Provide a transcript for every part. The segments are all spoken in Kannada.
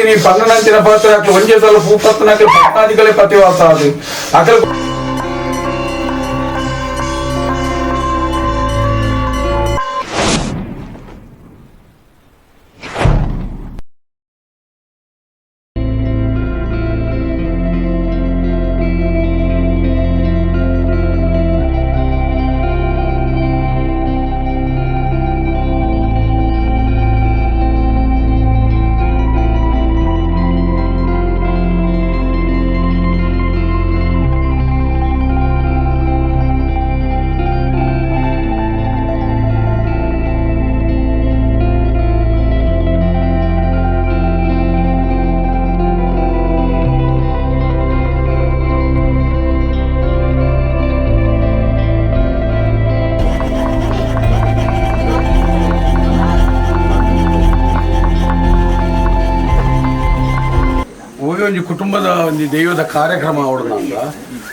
ನೀ ಪನ್ನಂಚಿನ ಪಾತ್ರ ಒಂದೇ ಸಲ ಭೂಪತ್ನಾಕ ಪತ್ನಾದಿಗಳೇ ಪತಿವಾಸ ಅದು ಅಕಲ್ ಒಂಜಿ ಕುಟುಂಬದ ಒಂಜಿ ದೈವದ ಕಾರ್ಯಕ್ರಮ ಅವಡನಂದ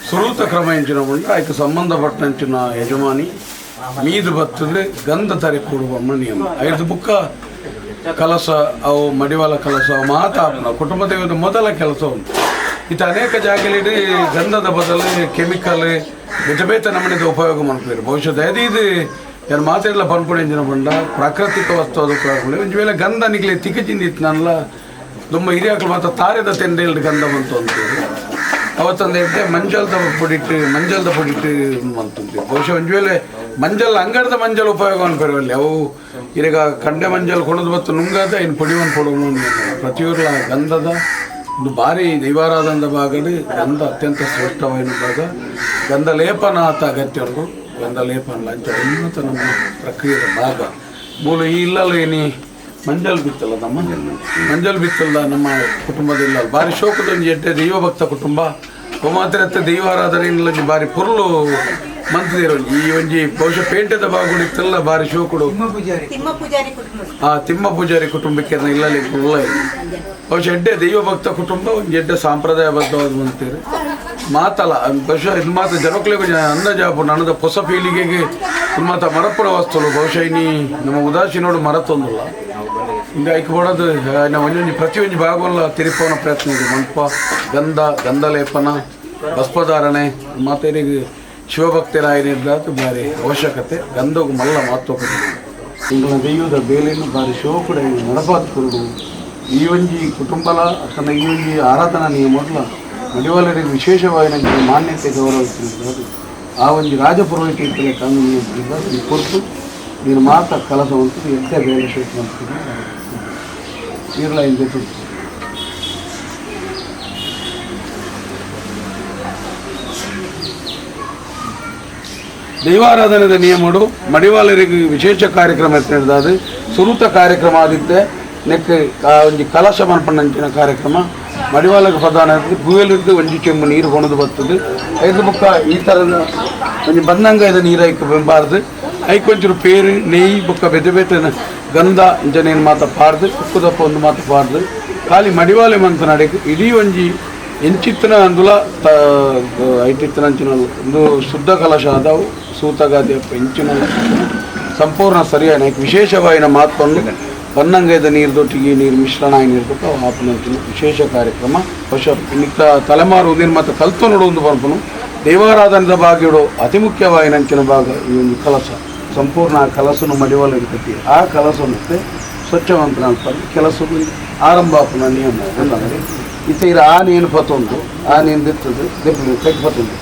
ಸುರೂತ ಕ್ರಮ ಎಂಚಿನ ಉಂಡು ಆಯ್ಕೆ ಸಂಬಂಧಪಟ್ಟಂಚಿನ ಯಜಮಾನಿ ಮೀದು ಬತ್ತದ ಗಂಧ ತರೆ ಕೊಡುವ ನಿಯಮ ಐದು ಬುಕ್ಕ ಕಲಸ ಅವು ಮಡಿವಾಳ ಕಲಸ ಮಾತಾಪನ ಕುಟುಂಬ ದೈವದ ಮೊದಲ ಕೆಲಸ ಉಂಟು ಇತ ಅನೇಕ ಜಾಗದಲ್ಲಿ ಗಂಧದ ಬದಲು ಕೆಮಿಕಲ್ ಬೇತೆ ನಮ್ಮನೆದ ಉಪಯೋಗ ಮಾಡ್ತಾರೆ ಬಹುಶಃ ದಯದಿದು ಯಾರು ಮಾತೆಲ್ಲ ಪನ್ಪುಣೆಂಜಿನ ಬಂಡ ಪ್ರಾಕೃತಿಕ ವಸ್ತು ಅದು ಒಂದು ವೇಳೆ ಗಂಧ ನಿಗ್ಲೆ ತಿಕ್ಕಚಿಂದಿತ್ತು ನನ್ಲ ತುಂಬ ಹಿರಿಯಾಕಲು ಮಾತ್ರ ತಾರೆದ ತೆಂಡೆಲ್ದು ಗಂಧ ಬಂತು ಅಂತೇಳಿ ಅವತ್ತೊಂದು ಎಡ್ಡೆ ಮಂಜಲ್ದ ಪೊಡಿಟ್ಟು ಅಂತಂತೀವಿ ಬಹುಶಃ ಒಂದು ವೇಳೆ ಮಂಜಲ್ ಅಂಗಡದ ಮಂಜಲ್ ಉಪಯೋಗ ಅನ್ಪೇರಲ್ಲಿ ಅವು ಈಗ ಕಂಡೆ ಮಂಜಲ್ ಕೊಡೋದು ಬತ್ತು ನುಂಗದ ಇನ್ನು ಪೊಡಿವನ್ನು ಕೊಡೋನು ಪ್ರತಿಯೊರ್ಲ ಗಂಧದ ಒಂದು ಭಾರಿ ದೈವಾರಾಧನದ ಭಾಗದ ಗಂಧ ಅತ್ಯಂತ ಶ್ರೇಷ್ಠವಾದ ಭಾಗ ಗಂಧ ಲೇಪನ ಆತ ಅಗತ್ಯ ಉಂಟು ಗಂಧ ಲೇಪನ ಲಂಚ ಉನ್ನತ ನಮ್ಮ ಪ್ರಕ್ರಿಯೆಯ ಭಾಗ ಮೂಲ ಈ ಇಲ್ಲಲ್ಲ ಏನಿ ಮಂಜಲ್ ಬಿತ್ತಲ್ಲ ನಮ್ಮ ಮಂಜಲ್ ಬಿತ್ತಲ್ಲ ನಮ್ಮ ಕುಟುಂಬದಿಲ್ಲ ಭಾರಿ ಶೋಕದೊಂದು ಎಡ್ಡೆ ದೈವ ಭಕ್ತ ಕುಟುಂಬ ಮಾತ್ರ ದೈವಾರಾಧನೆ ಭಾರಿ ಪುರ್ಲು ಮಂತ್ರಿರು ಈ ಒಂಜಿ ಬಹುಶಃ ಪೇಂಟದ ಭಾಗಗಳಿತ್ತಲ್ಲ ಭಾರಿ ಶೋಕುಡು ತಿಮ್ಮ ಪೂಜಾರಿ ಕುಟುಂಬಕ್ಕೆ ಇಲ್ಲಲ್ಲಿ ಪುರ್ಲ ಬಹುಶಃ ಎಡ್ಡೆ ದೈವ ಭಕ್ತ ಕುಟುಂಬ ಒಂದು ಎಡ್ಡೆ ಸಾಂಪ್ರದಾಯಬದ್ಧವಾದ ಮಂತ್ರಿ ಮಾತಲ್ಲ ಬಹುಶಃ ಇದು ಮಾತ್ರ ಜನಕ್ಲೆ ಅಂದಾಜಾಪು ನನದ ಹೊಸ ಪೀಳಿಗೆಗೆ ಇದು ಮಾತ್ರ ಮರಪುರ ವಸ್ತುಗಳು ಬಹುಶಃ ಇನ್ನಿ ನಮ್ಮ ಉದಾಸೀನೋಡು ಮರತೊಂದಿಲ್ಲ ಹಿಂಗೆ ಆಯ್ಕೆ ಮಾಡೋದು ನಾವು ಒಂದೊಂದು ಪ್ರತಿಯೊಂದು ಭಾಗವಲ್ಲ ತಿರುಪವನ ಪ್ರಯತ್ನ ಇದೆ ಮಂಟಪ ಗಂಧ ಲೇಪನ ಭಸ್ಮಧಾರಣೆ ಮಾತೇರಿಗೆ ಶಿವಭಕ್ತರಾಯನಿರ್ದಾತು ಭಾರಿ ಅವಶ್ಯಕತೆ ಗಂಧಗೂ ಮಲ್ಲ ಮಹತ್ವಕತೆ ಇಂಗಳ ದೈವದ ಬೇಲೆಯನ್ನು ಭಾರಿ ಶಿವಕೂಡ ನಡಪಾತ್ ಕೊಡು ಈ ಒಂಜಿ ಕುಟುಂಬಲ ತನ್ನ ಈ ಒಂಜಿ ಆರಾಧನಾ ನಿಯಮಗಳ ಮಡಿವಾಳರಿಗೆ ವಿಶೇಷವಾಗಿ ಮಾನ್ಯತೆ ಗೌರವಿಸಿದ್ದು ಆ ಒಂದು ರಾಜಪುರೋಹಿತ ಇರ್ತದೆ ಕಾನೂನಿನಿಂದ ಈ ಕುರಿತು ನೀನು ಮಾತ್ರ ಕಲಸ ಉಂಟು ಎಂತ ಬೇರೆ ಶೇಷ ಮಾಡ್ತೀನಿ ಇರಲ್ಲ ಹಿಂದೆ ತುರ್ತು ದೈವಾರಾಧನೆದ ನಿಯಮಗಳು ಮಡಿವಾಳರಿಗೆ ವಿಶೇಷ ಕಾರ್ಯಕ್ರಮ ನಡೆದಾದ ಸುರೂತ ಕಾರ್ಯಕ್ರಮ ಆದಿತ್ತೆ ನೆಕ್ ಒಂದು ಕಲಶ ಮಲ್ಪಣ್ಣಂಚಿನ ಕಾರ್ಯಕ್ರಮ ಮಡಿವಾಳಗೆ ಪ್ರಧಾನ ಗುವೆಲಿದ್ದು ಒಂಜಿ ಚೆಂಬು ನೀರು ಕೊಣದು ಬರ್ತದೆ ಐದು ಬುಕ್ಕ ಈ ಥರದ ಒಂದು ಬಂದಂಗ ಇದು ನೀರು ಐಕೆ ಬೆಂಬಾರ್ದು ಐಕೊಂಚೂರು ಪೇರು ನೆಯ್ಯಿ ಬುಕ್ಕ ಬೇತೆ ಗಂಧ ಇಂಚನೇನು ಮಾತಾಡ್ದು ಕುಕ್ಕುದಪ್ಪ ಒಂದು ಮಾತಾಡ್ದು ಖಾಲಿ ಮಡಿವಾಳೆ ಮಂತ ನಡೆಗೆ ಇಡೀ ಒಂಜಿ ಎಂಚಿತ್ತಿನ ಅಂದುಲ ಐಟಿತ್ತಿನ ಅಂಚಿನ ಒಂದು ಶುದ್ಧ ಕಲಶ ಆದವು ಸೂತಗಾದಿ ಎಂಚಿನ ಸಂಪೂರ್ಣ ಸರಿಯಾಗಿ ವಿಶೇಷವಾಯಿನ ಮಾತನ್ನು ಬನ್ನಂಗೈದ ನೀರ್ದೊಟ್ಟಿಗೆ ನೀರು ಮಿಶ್ರಣ ಏನಿರ್ಬೇಕು ಅವು ಹಾಪನಂಚಿನ ವಿಶೇಷ ಕಾರ್ಯಕ್ರಮ ಹೊಸ ನಿಕ್ಕ ತಲೆಮಾರು ಉದಿನ ಮತ್ತು ಕಲ್ತು ನೋಡುವುದು ಬರ್ಪನು ದೈವಾರಾಧನದ ಭಾಗ ಇಡೋ ಅತಿ ಮುಖ್ಯವಾಯಿನಂಚಿನ ಭಾಗ ಈ ಒಂದು ಕಲಶ ಸಂಪೂರ್ಣ ಆ ಕಲಸನ್ನು ಮಡಿವಾಳ ಇರ್ತೈತಿ ಆ ಕಲಸ ಮತ್ತೆ ಸ್ವಚ್ಛವಂತನ ಕೆಲಸ ಆರಂಭ ಆಪನ ನಿಯಮ ಅಂದರೆ ಇತ್ತ ಇರ ಆ ನೀನು ಪತ್ತೊಂದು ಆ ನೀನು ದಿತ್ತದು ದೆಪ್ಪಲು ಕೈ ಪತ್ತೊಂದು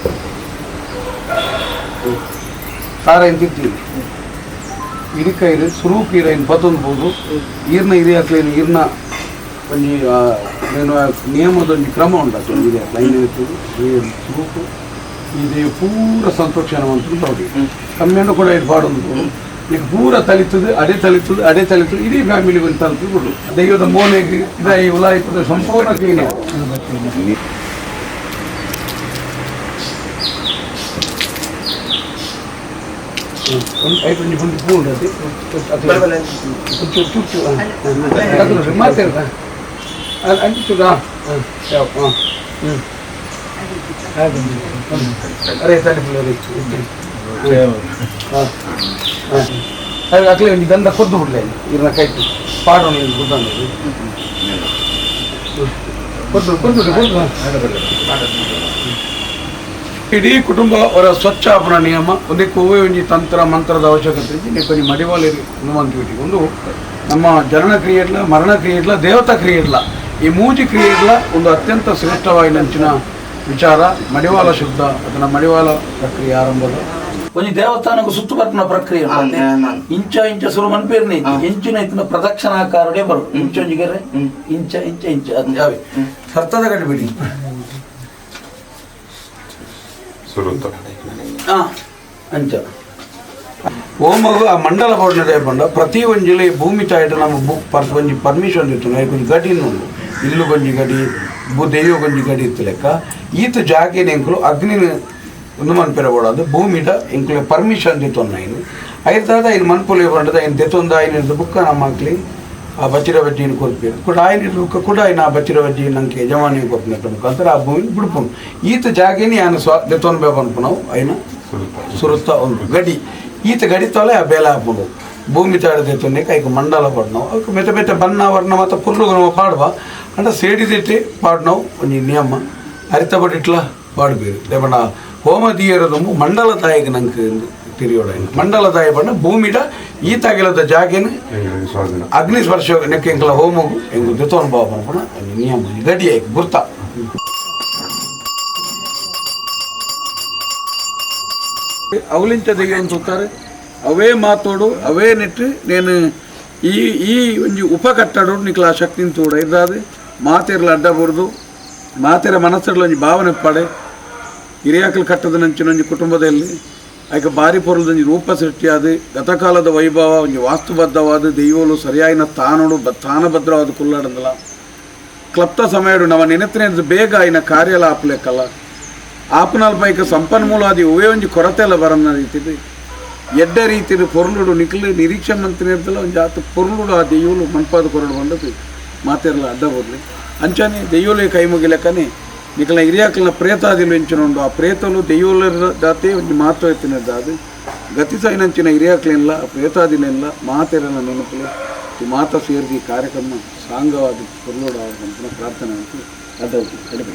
ಸಾರ ಏನು ತಿಂತೀವಿ ಇರಿಕೈರು ಸುರೂಕು ಇರ ಇನ್ನು ಪತ್ತೊಂದು ಈರ್ನ ಹಿರಿಯಾಕ್ಲೇನು ಈರ್ನ ಒಂದು ಏನು ನಿಯಮದೊಂದು ಕ್ರಮ ಉಂಟು ಹಿರಿಯ ಲೈನ್ ಇರ್ತದೆ ಸುರೂಕು ಇದು ಪೂರ ಸಂತೋಷಣವಂತರು ನೋಡಿ ಕಮ್ಮಿಯನ್ನು ಕೂಡ ಇದು ಪಾಡೊಂದು ಈಗ ಪೂರ ತಲಿತದೆ ಅಡೆ ತಲಿತದೆ ಇಡೀ ಫ್ಯಾಮಿಲಿಗೆ ಒಂದು ತಲುಪಿ ಕೊಡು ದೈವದ ಮೋನೆಗೆ ಇದ ಈ ಉಲಾಯಿಪದ ಸಂಪೂರ್ಣ ಕ್ಲೀನ್ ಒಂದು ಫುಲ್ ಪೂರ್ಣ ಮಾತಾಡ ಅಂಚುದ ಅರೆ ಅಕ್ಲೆ ಒಂದು ಗಂಧ ಕೊದ್ದು ಬಿಡ್ಲೆ ಇರ್ನ ಕೈತು ಪಾಡೋಣ ಗುಡ್ಡ ಇಡೀ ಕುಟುಂಬ ಅವರ ಸ್ವಚ್ಛ ಆಪಣ ನಿಯಮ ಒಂದಕ್ಕೆ ಹೂವೆ ಒಂಜಿ ತಂತ್ರ ಮಂತ್ರದ ಅವಶ್ಯಕತೆ ಇತ್ತು ಕೊಂಚ ಮಡಿವಾಲೇರಿ ಹನುಮಂತ ಒಂದು ನಮ್ಮ ಜನನ ಕ್ರಿಯೆಡ್ಲ ಮರಣ ಕ್ರಿಯೆಡ್ಲ ದೇವತಾ ಕ್ರಿಯೆಡ್ಲ ಈ ಮೂಜಿ ಕ್ರಿಯೆಡ್ಲ ಒಂದು ಅತ್ಯಂತ ಶ್ರೇಷ್ಠವಾಯಿನಂಚಿನ ವಿಚಾರ ಮಡಿವಾಳ ಶುದ್ಧ ಅದನ್ನ ಮಡಿವಾಳ ಪ್ರಕ್ರಿಯೆ ಆರಂಭದ ಒಂದು ದೇವಸ್ಥಾನಕ್ಕೆ ಸುತ್ತು ಬರ್ಪನ ಪ್ರಕ್ರಿಯೆ ಇಂಚ ಇಂಚ ಸುರು ಮನ್ಪೇರ್ನ ಇಂಚಿನ ಇತ್ತಿನ ಪ್ರದಕ್ಷಿಣಾಕಾರನೇ ಬರು ಇಂಚೊಂಜಿಗೆರೆ ಇಂಚ ಇಂಚ ಇಂಚ ಅದು ಯಾವೇ ಸರ್ತದ ಗಡಿಬಿಡಿ ಅಂಚ ಹೋಮಗು ಆ ಮಂಡಲ ಬೋರ್ಡ್ನದೇ ಬಂಡ ಪ್ರತಿ ಒಂಜಿಲೆ ಭೂಮಿ ತಾಯಿಟ ನಮ್ಮ ಒಂಜಿ ಪರ್ಮಿಷನ್ ಇತ್ತು ಕೊಂಚ ಗಡಿ ಉಂಡು ಇಲ್ಲು ಕೊಂಜಿ ಗಡಿ ದೈವ ಕೊಂಜಿ ಗಡಿ ಇತ್ತು ಲೆಕ್ಕ ಈತ ಜಾಗೇನ ಎಂಕುಲು ಅಗ್ನಿನ ಒಂದು ಮನ್ಪೆರಬೋಡದು ಭೂಮಿಟ ಎಂಕುಲು ಪರ್ಮಿಷನ್ ದಿತ್ತೊನ್ನ ಇನ್ನು ಐದಾದ ಇನ್ನು ಮನ್ಪುಲಿ ಬಂಡದ ಇನ್ನು ದೆತ್ತೊಂದು ಆಯ್ನ ಬುಕ್ಕ ನಮ್ಮ ಮಕ್ಳಿ ಆ ಬಚ್ಚಿರ ಬಜ್ಜಿನ ಕೊರ್ಪೇರು ಕೂಡ ಆಯ್ನ ಬುಕ್ಕ ಕೂಡ ಇನ್ನು ಆ ಬಚ್ಚಿರ ಬಜ್ಜಿ ನಂಗೆ ಯಜಮಾನಿ ಕೊರ್ಪಿನ ಮುಖಾಂತರ ಆ ಭೂಮಿ ಬಿಡ್ಪುನು ಈತ ಜಾಗೇನಿ ಆಯ್ನ ದೆತ್ತೊಂದು ಬೇ ಬಂದ್ಪು ನಾವು ಐನ ಸುರುತ್ತ ಒಂದು ಗಡಿ ಈತ ಗಡಿ ತೊಲೆ ಆ ಬೇಲೆ ಹಾಕ್ಬೋದು ಭೂಮಿ ತಾಡದೆ ತೊಂದೆ ಕೈಗೆ ಮಂಡಲ ಪಡ್ನವು ಅವಕ್ಕೆ ಮೆತ್ತ ಮೆತ್ತ ಬಣ್ಣ ವರ್ಣ ಮತ್ತು ಪುರ್ಲು ಪಾಡುವ ಅಂಡ ಸೇಡಿದಿಟ್ಟು ಪಾಡ್ನವು ಒಂದು ನಿಯಮ ಅರಿತ ಬಡಿಟ್ಲ ಪಾಡ್ಬೇರು ದೇವಣ್ಣ ಹೋಮ ದೀಯರದೊಂದು ಮಂಡಲ ತಾಯಿಗೆ ನಂಗೆ ತಿರಿಯೋಡ ಮಂಡಲ ತಾಯಿ ಬಣ್ಣ ಭೂಮಿಡ ಈತಾಗಿಲ್ಲದ ಜಾಗೇನು ಅಗ್ನಿ ಸ್ಪರ್ಶ ನೆಕ್ಕೆ ಎಂಕಲ ಹೋಮಗು ಎಂಗು ದೆತ್ತೋನ್ಭವ ಪಣ ನಿಯಮ ಗಡಿ ಆಯ್ಕೆ ಗುರ್ತ ಅವಲಿಂಚ ತೆಗೆ ಅನ್ಸುತ್ತಾರೆ ಅವೇ ಮಾತೋಡು ಅವೇ ನೆಟ್ಟು ನೇನು ಈ ಒಂಜಿ ಉಪಕಟ್ಟಡು ನಿಕ್ಲ ಆ ಶಕ್ತಿನ ತೋಡ ಇದಾದ ಮಾತೆರ್ಲ ಅಡ್ಡ ಬರೆದು ಮಾತೆರ ಮನಸ್ಸಲ್ಲಿ ಒಂಜಿ ಭಾವನೆ ಪಡೆ ಹಿರಿಯಾಕಲು ಕಟ್ಟದ ನಂಚಿನೊಂಜಿ ಕುಟುಂಬದಲ್ಲಿ ಆಯ್ಕೆ ಬಾರಿ ಪೊರಲದೊಂಜಿ ರೂಪ ಸೃಷ್ಟಿಯಾದ ಗತಕಾಲದ ವೈಭವ ಒಂಜಿ ವಾಸ್ತುಬದ್ಧವಾದ ದೈವಲು ಸರಿಯಾಯಿನ ತಾನೋಡು ತಾನಭದ್ರವಾದ ಕುಲ್ಲಾಡದಲ್ಲ ಕ್ಲಪ್ತ ಸಮಯಡು ನಮ್ಮ ನೆನೆತ್ತಿನ ಬೇಗ ಆಯ್ನ ಕಾರ್ಯಲ ಆಪ್ಲೆಕ್ಕಲ್ಲ ಆಪನಾಲ್ ಪೈಕ ಸಂಪನ್ಮೂಲಾದಿ ಒವೇ ಒಂಜಿ ಕೊರತೆ ಎಲ್ಲ ಬರನ್ನ ರೀತಿದು ಎಡ್ಡ ರೀತಿಯ ಪೊರ್ಲುಡು ನಿಕ್ಲು ನಿರೀಕ್ಷೆ ಮಂತ್ರಿರ್ದಲ್ಲ ಒಂದು ಜಾತ ಪೊರ್ಲುಡು ಆ ದೆಯ್ಯಲು ಮನ್ಪಾದ ಕೊರಡು ಬಂದದ್ದು ಮಾತೆರಲ್ಲ ಅಡ್ಡ ಬರಲಿ ಅಂಚಾನೆ ದೆಯ್ಯಲು ಕೈ ಮುಗಿಲಕ್ಕನೆ ನಿಕ್ಲ ಹಿರಿಯಾಕಲ್ನ ಪ್ರೇತಾದಿಲು ಎಂಚಿನುಂಡು ಆ ಪ್ರೇತಲು ದೆಯ್ಯಲ ದಾತೆ ಒಂದು ಮಾತು ಎತ್ತಿನದ್ದಾದು ಗತಿಸೈನಂಚಿನ ಹಿರಿಯಾಕಲಿಲ್ಲ ಪ್ರೇತಾದಿಲಿಲ್ಲ ಮಾತೆರಲ್ಲ ನೆನಪಲು ಈ ಮಾತ ಸೇರಿ ಕಾರ್ಯಕ್ರಮ ಸಾಂಗವಾದ ಪೊರ್ಲುಡು ಆದಂತ ಪ್ರಾರ್ಥನೆ ಅಂತ ಅಡ್ಡ ಕಡಿಮೆ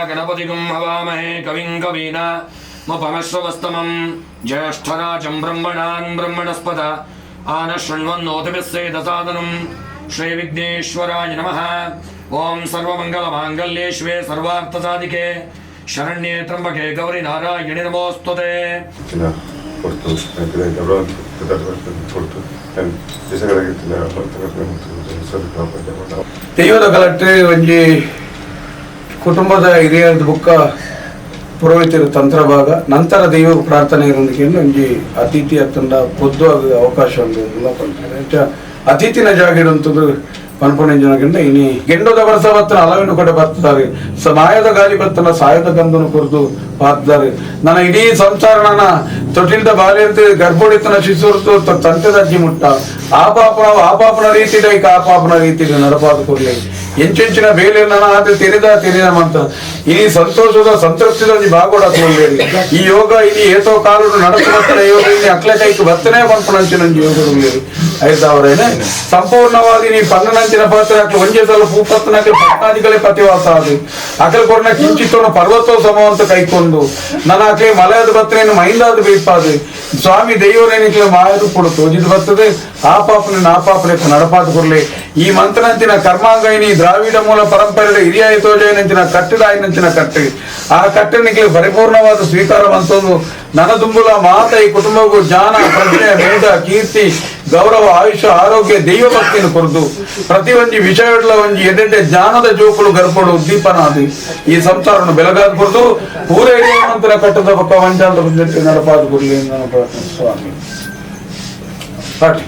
गणपतिगुं हवामहे कविं कवीनामुपमश्रवस्तमं ज्येष्ठराजं ब्रह्मणान् ब्रह्मणस्पत आनशृण्वन्नोतिभिस्सेदसादनं श्रीविघ्नेश्वराय नमः। ॐ सर्वमङ्गलमाङ्गल्ये शिवे सर्वार्थसाधिके शरण्ये त्र्यम्बके गौरी नारायणि नमोस्तुते। ದೈವದ ಗಲಾಟೆ ಒಂಜಿ ಕುಟುಂಬದ ಹಿರಿಯರದ ಬುಕ್ಕ ಪುರೋಹಿತರ ತಂತ್ರ ಭಾಗ ನಂತರ ದೈವ ಪ್ರಾರ್ಥನೆ ಇರೋದಕ್ಕೆ ಒಂಜಿ ಅತಿಥಿ ಅತ್ತಂಡ ಪೊದ್ದು ಅವಕಾಶ ಉಂಟು ಅತಿಥಿನ ಜಾಗ ಇಡುವಂಥದ್ದು ಪನ್ಪುಣೆಂಜನಗಿಂದ ಇನಿ ಗೆಂಡದ ವರ್ಷ ಬತ್ತನ ಅಲವಿನ ಕಡೆ ಬರ್ತಾರೆ ಮಾಯದ ಗಾಳಿ ಬತ್ತನ ಸಾಯದ ಗಂಧನ ಕುರಿದು ಪಾತ್ತಾರೆ ನನ್ನ ಇಡೀ ಸಂಸಾರ ನನ್ನ ತೊಟ್ಟಿಲ್ದ ಬಾಲ್ಯದ ಗರ್ಭೋಡಿತನ ಶಿಶುರ್ತು ತಂಟದ ಅಜ್ಜಿ ಮುಟ್ಟ ಆಪಾಪನ ರೀತಿ ಡೈಕ ಆಪಾಪನ ರೀತಿ ನಡಪಾದ ಕೊಡ್ಲಿ ಎಂಚೆಂಚಿನ ಬೇಲೆ ನನ್ನ ಆದ್ರೆ ತೆರೆದ ಮಂತ ಇನಿ ಸಂತೋಷದ ಸಂತೃಪ್ತಿದ ಭಾಗೋಡ ಕೊಡ್ಲೇರಿ ಈ ಯೋಗ ಇನಿ ಏತೋ ಕಾಲು ನಡೆಸುವ ಯೋಗ ಇನಿ ಅಕ್ಲೆ ಕೈಕ್ ಬತ್ತನೇ ಪನ್ಪುಣಂಚಿನ ಯೋಗದಲ್ಲಿ ಐದವರೇನೆ ಸಂಪೂರ್ಣವಾಗಿ ನೀ ಪನ್ನಂಚಿನ ಪಾತ್ರ ಅಕ್ಲ ಒಂಜೆ ಸಲ ಭೂಪತ್ನಾಗೆ ಪಟ್ನಾದಿಗಳೇ ಪತಿವಾಸ ಅದು ಅಕಲ ಕೊರನ ಕಿಂಚಿತ್ತೋನ ಪರ್ವತೋತ್ಸವ ಅಂತ ಕೈಕೊಂಡು ನನ್ನ ಅಕ್ಲೆ ಮಲಯದ ಬತ್ತನೇನು ಮೈಂದಾದ ಬೇಪಾದು ಸ್ವಾಮಿ ದೈವರೇನಿಕ್ಲೆ ಮಾಯದು ಕೊಡುತ್ತು ಇದು ಬರ್ತದೆ ಆಪಾಪನೆ ನಡಪಾದ ಕೊರ್ಲೆ ಈ ಮಂತ್ರನಂಚಿನ ಕರ್ಮಾಂಗೈನಿ ದ್ರಾವಿಡ ಮೂಲ ಪರಂಪರೆ ಹಿರಿಯ ತೋಜಯನಂಚಿನ ಕಟ್ಟದಾಯಿನಂಚಿನ ಕಟ್ಟೆ ಆ ಕಟ್ಟನಿಗೆ ಪರಿಪೂರ್ಣವಾದ ಸ್ವೀಕಾರವಂತದ್ದು ನನ್ನ ದುಂಬುಲ ಮಾತ ಈ ಕುಟುಂಬಕ್ಕೂ ಜ್ಞಾನ ಪ್ರಜ್ಞೆ ಮೇಧ ಕೀರ್ತಿ ಗೌರವ ಆಯುಷ್ಯ ಆರೋಗ್ಯ ದೈವ ಭಕ್ತಿಯನ್ನು ಕೊರದು ಪ್ರತಿ ಒಂಜಿ ವಿಷಯಗಳ ಒಂಜಿ ಎಡೆಡೆ ಜ್ಞಾನದ ಜೋಕುಲು ಗರ್ಭಡು ಉದ್ದೀಪನ ಅದು ಈ ಸಂಸಾರವನ್ನು ಬೆಳಗಾದ ಕೊರದು ಪೂರ ಹಿರಿಯಂತರ ಕಟ್ಟದ ಪಕ್ಕ ವಂಚಾಲದ ಬಂದಿಟ್ಟು ನಡಪಾದ ಕೊರಲಿ ನನ್ನ ಪ್ರಾರ್ಥನೆ ಸ್ವಾಮಿ ಪಾಟಿ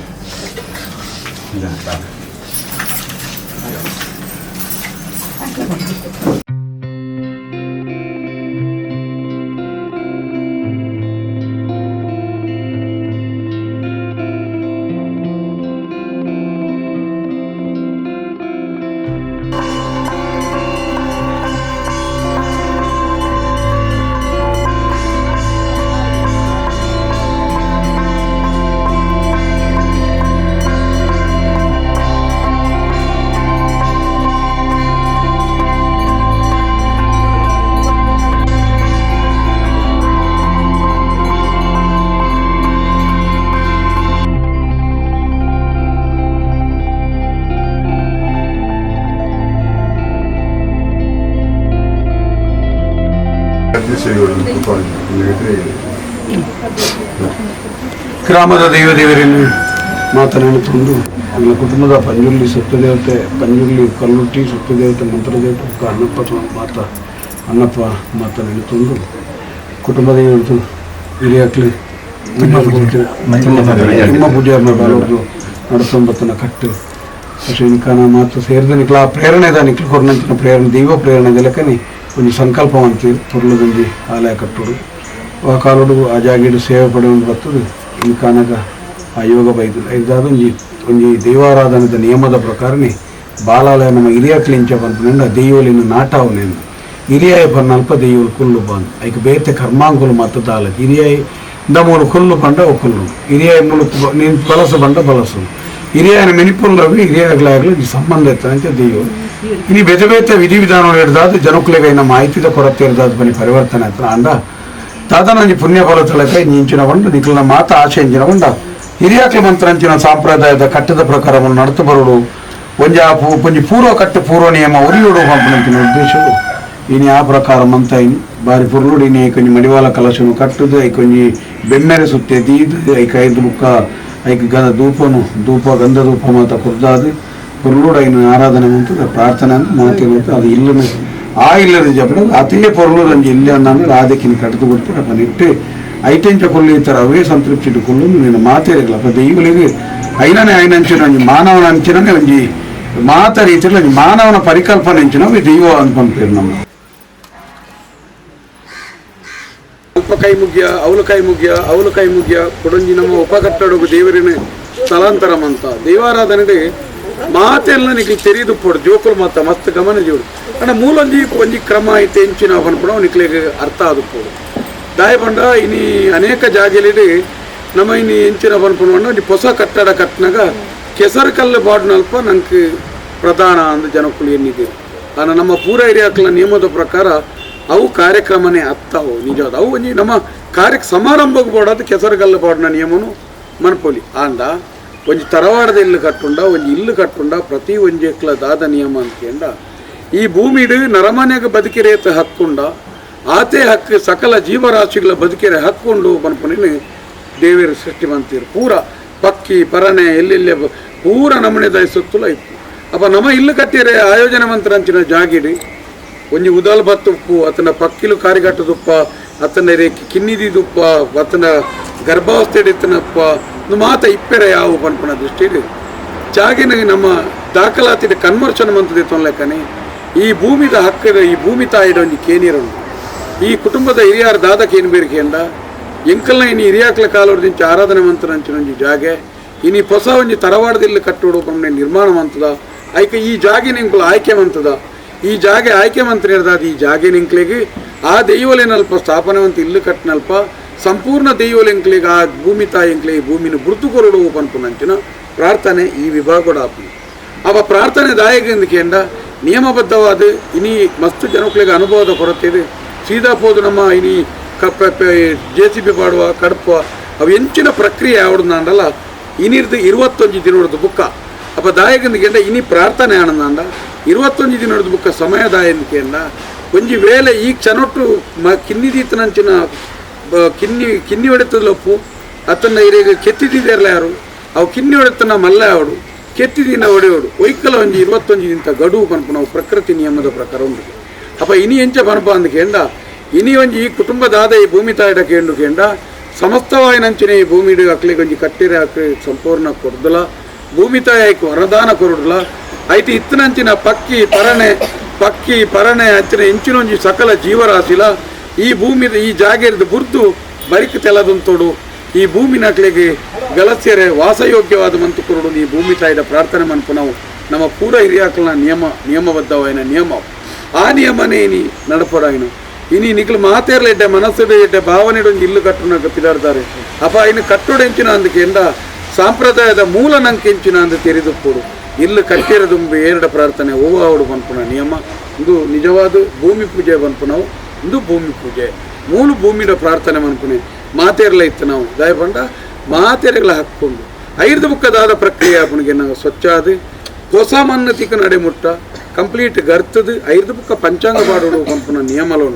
ಗ್ರಾಮದ ದೇವದೇವರನ್ನು ಮಾತನಾಡುತ್ತೊಂದು ನನ್ನ ಕುಟುಂಬದ ಪಂಜುರ್ಲಿ ಸತ್ಯದೇವತೆ ಪಂಜುರ್ಲಿ ಕಲ್ಲುಟ್ಟಿ ಸತ್ಯದೇವತೆ ಮಂತ್ರದೇವತೆ ಅನ್ನಪ್ಪ ಮಾತ ಅನ್ನಪ್ಪ ಮಾತನಾಡುತ್ತೊಂದು ಕುಟುಂಬದ ಇವತ್ತು ಹಿರಿಯಕ್ಕಳು ನಿಮ್ಮ ಪೂಜೆಯನ್ನು ಬಾಳೋದು ನಡಸೊಂಬತ್ತನ ಕಟ್ಟು പക്ഷേ എനിക്കാണ് ಮಾತು ಸೇರಿದ ನಿಕ್ಲ ಆ ಪ್ರೇರಣೆದ ನಿಕ್ಲು ಕೊರ್ನಂಚಿನ ಪ್ರೇರಣೆ ದೈವ ಪ್ರೇರಣೆ ಲೆಕ್ಕನೆ ಒಂದು ಸಂಕಲ್ಪ ಅಂತೀರು ಪೊರ್ಲದೊಂದು ಆಲಯ ಕಟ್ಟೋಡು ಆ ಕಾಲೋಡು ಆ ಜಾಗಿಡು ಸೇವೆ ಪಡೆಯುವುದು ಬರ್ತದೆ ಈ ಕಾನಗ ಆ ಯೋಗ ಬೈದು ಇದಾದ ಒಂದು ದೈವಾರಾಧನದ ನಿಯಮದ ಪ್ರಕಾರನೇ ಬಾಲಾಲಯ ನಮ್ಮ ಹಿರಿಯಕ್ಲಿಂಚ ಬಂದ ದೆಯ್ಯೋಲಿನ ನಾಟವನೇನು ಹಿರಿಯಾಯ ಪನ್ನಲ್ಪ ದೆಯ್ಯೋಲು ಕುಲ್ಲು ಬಂದು ಐಕೆ ಬೇತೆ ಕರ್ಮಾಂಗುಲು ಮತದಾಲ ಹಿರಿಯಾಯ ಇಂದ ಕುಲ್ಲು ಬಂಡ ಒಕ್ಕುಲ್ಲು ಹಿರಿಯಾಯ ಮುಳುಕು ನೀನು ಬಲಸು ಬಂಡ ಬಲಸು ಹಿರಿಯನ ಮೆನಿಪುಲ್ಲవి ಹಿರಿಯಗಳಾಗಲಿ ಈ ಸಂಬಂಧ ಇರ್ತಂತೆ ದೆಯ್ಯೋ ಇನಿ ಬೇತೆ ಬೇತೆ ವಿಧಿವಿಧಾನಗಳು ಹಿಡ್ದಾದ ಜನಕ್ಕಳಿಗೈನ ಮಾಹಿತಿದ ಕೊರತೆ ಇರ್ದಾದ ಬನ್ನಿ ಪರಿವರ್ತನೆ ಆಯ್ತು ಅಂಡ ದಾದನಂಜಿ ಪುಣ್ಯ ಫಲತಲಕೈ ನಿಂಚಿನ ಬಂಡ ನಿಕ್ಲನ ಮಾತ ಆಶೆ ಇಂಚಿನ ಬಂಡ ಹಿರಿಯಾಕ್ಲ ಮಂತ್ರಂಚಿನ ಸಾಂಪ್ರದಾಯದ ಕಟ್ಟದ ಪ್ರಕಾರವನ್ನು ನಡೆತು ಬರುಡು ಒಂಜಿ ಪೂರ್ವ ಕಟ್ಟು ಪೂರ್ವ ನಿಯಮ ಉರಿಯುಡು ಪಂಪನಂಚಿನ ಉದ್ದೇಶಗಳು ಇನಿ ಆ ಪ್ರಕಾರ ಮಂತ ಇನಿ ಬಾರಿ ಪುರ್ಲುಡು ಇನಿ ಐಕೊಂಜಿ ಮಡಿವಾಳ ಕಲಶನು ಕಟ್ಟುದು ಐಕೊಂಜಿ ಬೆಮ್ಮೆರೆ ಸುತ್ತೆ ದೀದು ಐಕ ಐದು ಬುಕ್ಕ ಐಕ ಧೂಪ ಗಂಧ ಧೂಪ ಮಾತ ಕುರ್ದಾದು ಪುರ್ಲುಡು ಐನು ಆರಾಧನೆ ಮಂತದ ಪ್ರಾರ್ಥನೆ ಅಂತ ಮಾತಿರುತ್ತೆ ಅದು ಇಲ್ಲನ ಆ ಇಲ್ಲದ ಜಪಡ ಅದೇ ಪೊರ್ಲುಡು ಅಂಜಿ ಇಲ್ಲ ಅಂದ್ರೆ ಆದಕ್ಕಿನ ಕಟ್ಟದು ಕೊಡ್ತಾರೆ ಅಪ್ಪ ನಿಟ್ಟು ಐಟೆಂಚ ಕೊಲ್ಲಿ ಇರ್ತಾರೆ ಅವೇ ಸಂತೃಪ್ತಿ ಕೊಲ್ಲು ನೀನು ಮಾತೇರಿಲ್ಲ ಅಪ್ಪ ದೈವಲಿಗೆ ಐನನೇ ಐನಂಚಿನ ಒಂಜಿ ಮಾನವನ ಅಂಚಿನೇ ಒಂಜಿ ಮಾತ ರೀತಿಯಲ್ಲಿ ಒಂಜಿ ಮಾನವನ ಪರಿಕಲ್ಪನೆ ಅಂಚಿನ ದೈವ ಅನ್ಕೊಂಡ್ಪೇರು ನಮ್ಮ ಅಲ್ಪ ಕೈ ಮುಗ್ಯ ಕೊಡಂಜಿ ನಮ್ಮ ಉಪಕಟ್ಟಡಗು ದೇವರಿನ ಸ್ಥಳಾಂತರಂ ಅಂತ ದೈವಾರಾಧನೆ ಮಾತೆಲ್ಲ ನಿಕ್ಲಿ ತೆರೆದು ಪೋಡು ಜೋಕುಲು ಮಾತ ಮಸ್ತ್ ಗಮನ ಜೋಡು ಅಣ್ಣ ಒಂಜಿ ಕ್ರಮ ಐತೆ ಎಂಚಿನ ಪನ್ಪುಣ ನಿಕ್ಲಿಗೆ ಅರ್ಥ ಆದು ಪೋಡು ದಾಯ ಬಂಡ ಇನಿ ಅನೇಕ ಜಾಗೆಲಿಡಿ ನಮ್ಮ ಇನಿ ಎಂಚಿನ ಪನ್ಪುಣ ಒಂಜಿ ಹೊಸ ಕಟ್ಟಡ ಕಟ್ಟಿನಾಗ ಕೆಸರು ಕಲ್ಲು ಬಾಡ್ನಲ್ಪ ನಂಗೆ ಪ್ರಧಾನ ಅಂದ ಜನಕ್ಕಳು ಎನ್ನಿದೆ ಕಾರಣ ನಮ್ಮ ಪೂರ ಹಿರಿಯಾಕ್ಲ ನಿಯಮದ ಪ್ರಕಾರ ಅವು ಕಾರ್ಯಕ್ರಮನೇ ಅತ್ತವು ನಿಜವಾದ ಅವು ಒಂಜಿ ನಮ್ಮ ಸಮಾರಂಭಕ್ಕೆ ಬೋಡಾದ ಕೆಸರುಗಲ್ಲು ಬಾಡ್ನ ನಿಯಮನು ಮನ್ಪೊಲಿ ಆಂಡ ಒಂಜಿ ತರವಾಡದ ಇಲ್ಲು ಕಟ್ಟುಂಡ ಒಂಜಿ ಇಲ್ಲು ಕಟ್ಟುಂಡ ಪ್ರತಿ ಒಂಜೆಕ್ಲ ದಾದ ನಿಯಮ ಅಂತೇಂಡ ಈ ಭೂಮಿಡು ನರಮನೆಗೆ ಬದುಕಿರೇತ ಹಕ್ಕುಂಡ ಆತೆ ಹಕ್ಕು ಸಕಲ ಜೀವರಾಶಿಗಳ ಬದುಕಿರೆ ಹಕ್ಕೊಂಡು ಮನ್ಪೊಲಿನ ದೇವಿಯರು ಸೃಷ್ಟಿ ಬಂತೀರು ಪೂರ ಪಕ್ಕಿ ಪರಣೆ ಎಲ್ಲೆಲ್ಲೆ ಪೂರ ನಮನೆ ದಯಸುತ್ತಲ ಇತ್ತು ಅಪ್ಪ ನಮ್ಮ ಇಲ್ಲು ಕಟ್ಟಿರೆ ಆಯೋಜನೆ ಮಂತ್ರಂಚಿನ ಜಾಗಿಡಿ ಒಂಜಿ ಉದಾಲ್ ಬತ್ತುಪ್ಪು ಅತನ ಪಕ್ಕಿಲು ಕಾರಿಗಟ್ಟದುಪ್ಪ ಅತನ ಕಿನ್ನಿದಿ ದುಪ್ಪ ಅತನ ಗರ್ಭಾವಸ್ಥೆ ಇತ್ತನಪ್ಪ ಮಾತ ಇಪ್ಪೆರೆ ಯಾವ ಪನ್ಪನ ದೃಷ್ಟಿಯಲ್ಲಿ ಜಾಗಿನ ನಮ್ಮ ದಾಖಲಾತಿದ ಕನ್ವರ್ಷನ್ ಮಂತದೆ ತೊನ್ಲೆಕ್ಕನೆ ಈ ಭೂಮಿದ ಹಕ್ಕದ ಈ ಭೂಮಿ ತಾಯಿಡ ಒಂಜಿ ಕೇನಿರನು ಈ ಕುಟುಂಬದ ಹಿರಿಯರ ದಾದ ಕೇನ್ಬೇರಿಕೆಂಡ ಎಂಕಲ್ನ ಇನಿ ಹಿರಿಯಾಕ್ಲ ಕಾಲೋರ್ದಿಂಚ ಆರಾಧನೆ ಮಂತ್ರ ಒಂಜಿ ಜಾಗೆ ಇನಿ ಹೊಸ ಒಂಜಿ ತರವಾಡದಿಲ್ಲ ಕಟ್ಟೋಡು ಪನ್ನೆ ನಿರ್ಮಾಣ ಮಂತದ ಐಕ ಈ ಜಾಗಿನ ಇಂಕುಲು ಆಯ್ಕೆ ಮಂತದ ಈ ಜಾಗೆ ಆಯ್ಕೆ ಮಂತ್ರಿ ಹಿಡ್ದಾದ ಈ ಜಾಗೆ ನಿಂಕ್ಲಿಗೆ ಆ ದೈವಲೆನಲ್ಪ ಸ್ಥಾಪನೆ ಅಂತ ಇಲ್ಲು ಕಟ್ಟಿನಲ್ಪ ಸಂಪೂರ್ಣ ದೈವಲೆಂಕ್ಲಿಗೆ ಆ ಭೂಮಿ ತಾಯಿ ಎಂಕ್ಲಿಗೆ ಭೂಮಿನ ಬುರ್ತು ಕೊರಡು ಪನ್ಪುನಂಚಿನ ಪ್ರಾರ್ಥನೆ ಈ ವಿಭಾಗಡ ಆಪುನು ಅವ ಪ್ರಾರ್ಥನೆ ದಾಯಕಂದಕೇಂಡ ನಿಯಮಬದ್ಧವಾದ ಇನಿ ಮಸ್ತ್ ಜನಕ್ಕಳಿಗೆ ಅನುಭವದ ಕೊರತೆ ಇದೆ ಸೀದಾ ಪೋದು ನಮ್ಮ ಇನಿ JCB ಪಾಡುವ ಕಡಪ ಅವು ಎಂಚಿನ ಪ್ರಕ್ರಿಯೆ ಯಾವಡ್ದಾಂಡಲ್ಲ ಇನಿರ್ದು 21 ದಿನದ ಬುಕ್ಕ ಅಪ್ಪ ದಾಯಕಂದಕೇಂಡ ಇನಿ ಪ್ರಾರ್ಥನೆ ಆನಂದಾಂಡ 21 ದಿನದ ಬುಕ್ಕ ಸಮಯ ದಾಯಕೇಂಡ ಒಂಜಿ ವೇಳೆ ಈ ಚನೊಟ್ಟು ಕಿನ್ನಿದೀತನಂಚಿನ ಕಿನ್ನಿ ಹೊಡೆತದೊಪ್ಪು ಅತನ್ನ ಹಿರಿಯ ಕೆತ್ತಿದಿದ್ದಾರಲ್ಲ ಯಾರು ಅವು ಕಿನ್ನಿ ಹೊಡೆತನ ಮಲ್ಲ ಅವಡು ಕೆತ್ತಿದಿನ ಹೊಡೆಯೋಡು ಒಯ್ಕಲ ಒಂಜಿ 21 ದಿನ ಗಡುವು ಪನ್ಪು ನಾವು ಪ್ರಕೃತಿ ನಿಯಮದ ಪ್ರಕಾರ ಉಂಟು ಅಪ್ಪ ಇನಿ ಎಂಚ ಪನ್ಪ ಅಂದ್ಕೇಂಡ ಇನಿ ಒಂಜಿ ಈ ಕುಟುಂಬದಾದ ಈ ಭೂಮಿ ತಾಯಿಡ ಕೇಂಡ ಸಮಸ್ತವಾಯಿನಂಚಿನ ಈ ಭೂಮಿ ಅಕ್ಲಿಗೆ ಒಂಜಿ ಕಟ್ಟಿರೆ ಹಾಕಿ ಸಂಪೂರ್ಣ ಕೊಡ್ದಲ ಭೂಮಿ ತಾಯಿ ಆಯ್ಕೆ ವರದಾನ ಕೊರಡ್ಲ ಐತಿ ಇತ್ತನಂಚಿನ ಪಕ್ಕಿ ಪರಣೆ ಅಂಚಿನ ಇಂಚಿನೊಂಜಿ ಸಕಲ ಜೀವರಾಶಿಲ ಈ ಭೂಮಿದ ಈ ಜಾಗದ ಬುರ್ದು ಬರಿಕ್ ತೆಲದಂತೋಡು ಈ ಭೂಮಿ ನಕ್ಲಿಗೆ ಗಲಸ್ಯರೆ ವಾಸಯೋಗ್ಯವಾದ ಮಂತು ಕೊರಡು ಈ ಭೂಮಿ ತಾಯಿದ ಪ್ರಾರ್ಥನೆ ಮನ್ಪು ನಾವು ನಮ್ಮ ಪೂರ ಹಿರಿಯಾಕಲ್ನ ನಿಯಮಬದ್ಧವಾಯಿನ ನಿಯಮ ಆ ನಿಯಮನೇ ಇನಿ ನಡಪಡಾಯಿನ ಇನಿ ನಿಕ್ಲು ಮಾತೇರ್ಲ ಎಡ್ಡೆ ಮನಸ್ಸು ಎಡ್ಡೆ ಭಾವನೆ ಇಲ್ಲು ಕಟ್ಟುನಾಗ ಪಿದಾಡ್ತಾರೆ ಅಪ್ಪ ಇನ್ನು ಕಟ್ಟೋಡು ಎಂಚಿನ ಅಂದಕೆಂಡ ಸಾಂಪ್ರದಾಯದ ಮೂಲ ನಂಗೆ ಎಂಚಿನ ಅಂದ ತೆರೆದುಕೊಡು ಇಲ್ಲು ಕಟ್ಟಿರದುಂಬೆ ಏರಡ ಪ್ರಾರ್ಥನೆ ಓವಾವಡು ಪನ್ಪುನ ನಿಯಮ ಇದು ನಿಜವಾದ ಭೂಮಿ ಪೂಜೆ ಪನ್ಪು ನಾವು ಇದು ಭೂಮಿ ಪೂಜೆ ಮೂಲ ಭೂಮಿದ ಪ್ರಾರ್ಥನೆ ಮನ್ಪುನೆ ಮಾತೇರ್ಲ ಇತ್ತು ನಾವು ದಯ ಪಂಡ ಮಾತೇರೆಗಳ ಹಾಕ್ಕೊಂಡು 5 ಬುಕ್ಕದಾದ ಪ್ರಕ್ರಿಯೆ ಆಪಣಿಗೆ ನಾವು ಸ್ವಚ್ಛ ಅದು ಹೊಸ ಮನ್ನತಿಕ ನಡೆಮುಟ್ಟ ಕಂಪ್ಲೀಟ್ ಗರ್ತದು 5 ಬುಕ್ಕ ಪಂಚಾಂಗ ಪಾಡೋಡು ಪಂಪುನ ನಿಯಮಲು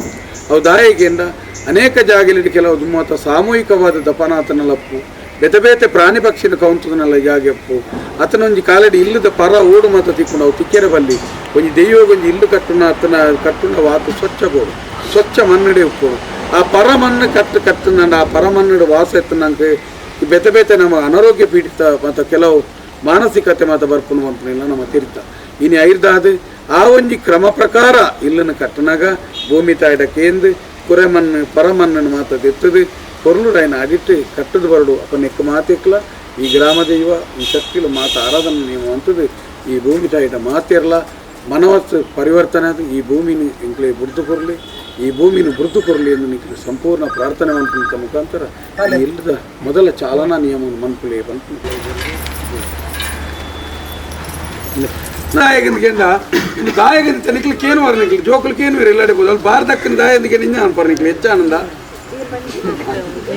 ಅವು ದಾಯಿಗೆಂದ ಅನೇಕ ಜಾಗದಲ್ಲಿ ಕೆಲವು ದುಮ್ಮತ ಸಾಮೂಹಿಕವಾದ ದಪನಾತನಲಪ್ಪು ಬೇತೆ ಬೇತೆ ಪ್ರಾಣಿ ಪಕ್ಷಿನ ಕೌಂತದನೆಲ್ಲ ಜಾಗೆಪ್ಪು ಅತನೊಂಜಿ ಕಾಲಡಿ ಇಲ್ಲದ ಪರ ಓಡು ಮಾತ ತಿಕ್ಕೊಂಡು ಅವು ತಿಕ್ಕೆರೆ ಬಲ್ಲಿ ಒಂಜಿ ದೆಯ್ಯೋಗೊಂಜಿ ಇಲ್ಲು ಕಟ್ಟುನ ವಾತು ಸ್ವಚ್ಛ ಮನ್ನಡೆ ಉಪ್ಪು ಆ ಪರ ಮಣ್ಣು ಕಟ್ಟುನಂಡ ಆ ಪರ ಮನ್ನಡು ವಾಸ ಎತ್ತನಂಗೆ ಬೇತೆ ಬೇತೆ ನಮ್ಮ ಅನಾರೋಗ್ಯ ಪೀಡಿತ ಮತ್ತು ಕೆಲವು ಮಾನಸಿಕತೆ ಮಾತ ಬರ್ಪುನು ಅಂಪನಿಲ್ಲ ನಮ್ಮ ತೀರ್ಥ ಇನ್ನು ಐರ್ದಾದ ಆ ಒಂಜಿ ಕ್ರಮ ಪ್ರಕಾರ ಇಲ್ಲನ್ನು ಕಟ್ಟನಾಗ ಭೂಮಿ ತಾಯಿಡ ಕೇಂದ್ರ ಕುರೆ ಮಣ್ಣು ಪರ ಮಣ್ಣನ್ನು ಮಾತ ತೆತ್ತದು ಕೊರ್ಲುಡೈನ ಅಡಿಟ್ಟು ಕಟ್ಟದು ಬರಡು ಅಪ್ಪ ನೆಕ್ಕ ಮಾತಿಕ್ಲ ಈ ಗ್ರಾಮ ದೈವ ಈ ಶಕ್ತಿಲು ಮಾತ ಆರಾಧನೆ ನೀವು ಅಂತದ್ದು ಈ ಭೂಮಿ ತಾಯಿಡ ಮಾತಿರಲ್ಲ ಮನವಸ್ತು ಪರಿವರ್ತನೆ ಅದು ಈ ಭೂಮಿನ ಇಂಕ್ಲೆ ಬುರ್ದು ಕೊರಲಿ ಈ ಭೂಮಿನ ಬುರ್ದು ಕೊರಲಿ ಎಂದು ನಿಂಗೆ ಸಂಪೂರ್ಣ ಪ್ರಾರ್ಥನೆ ಮಾಡ್ಕೊಂತ ಮುಖಾಂತರ ಇಲ್ಲದ ಮೊದಲ ಚಾಲನಾ ನಿಯಮವನ್ನು ಮನ್ಪುಳಿ ಬಂತು ದಾಯಗಂದಿಗೆಂದ ಇನ್ನು ದಾಯಗಂದ ನಿಕ್ಲಿಕ್ಕೆ ಏನು ಬರ ನಿಕ್ಲಿ ಜೋಕುಲಿಕ್ಕೆ ಏನು ಎಲ್ಲಾಡಿಬೋದು ಅಲ್ಲಿ ಬಾರದಕ್ಕನ ದಾಯಂದಿಗೆ ನಿಂಜ ಅನ್ಪರ್ ನಿಕ್ಲಿ ಹೆಚ್ಚಾನಂದ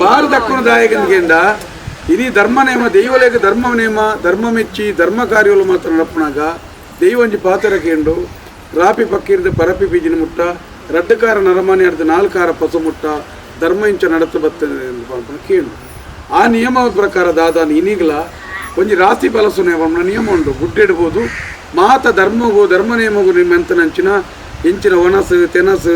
ಬಾರದಕ್ಕನ ದಾಯಗಂದಿಗೆಂದ ಇಡೀ ಧರ್ಮ ನೇಮ ದೈವಲೇಖ ಧರ್ಮ ನೇಮ ಧರ್ಮ ಮೆಚ್ಚಿ ಧರ್ಮ ಕಾರ್ಯಗಳು ಮಾತ್ರ ನಡಪನಾಗ ದೈವಂಜಿ ಪಾತ್ರ ಕೇಂಡು ರಾಪಿ ಪಕ್ಕಿರ್ದು ಪರಪಿ ಬೀಜಿನ ಮುಟ್ಟ ರಡ್ಡಕಾರ ನರಮನೆ ಅರ್ಧ ನಾಲ್ಕಾರ ಪಸು ಮುಟ್ಟ ಧರ್ಮ ಇಂಚ ನಡತ ಬರ್ತದೆ ಕೇಳು ಆ ನಿಯಮದ ಪ್ರಕಾರ ದಾದಾನ ಇನ್ನೀಗಲ ಒಂಜಿ ರಾಶಿ ಬಲಸು ನಿಯಮ ಉಂಟು ಗುಡ್ಡೆಡ್ಬೋದು ಮಾತ ಧರ್ಮಗೂ ಧರ್ಮ ನೇಮಗೂ ನಿಮ್ಮೆಂತನಂಚಿನ ಹೆಂಚಿನ ಒಣಸು ತೆನಸು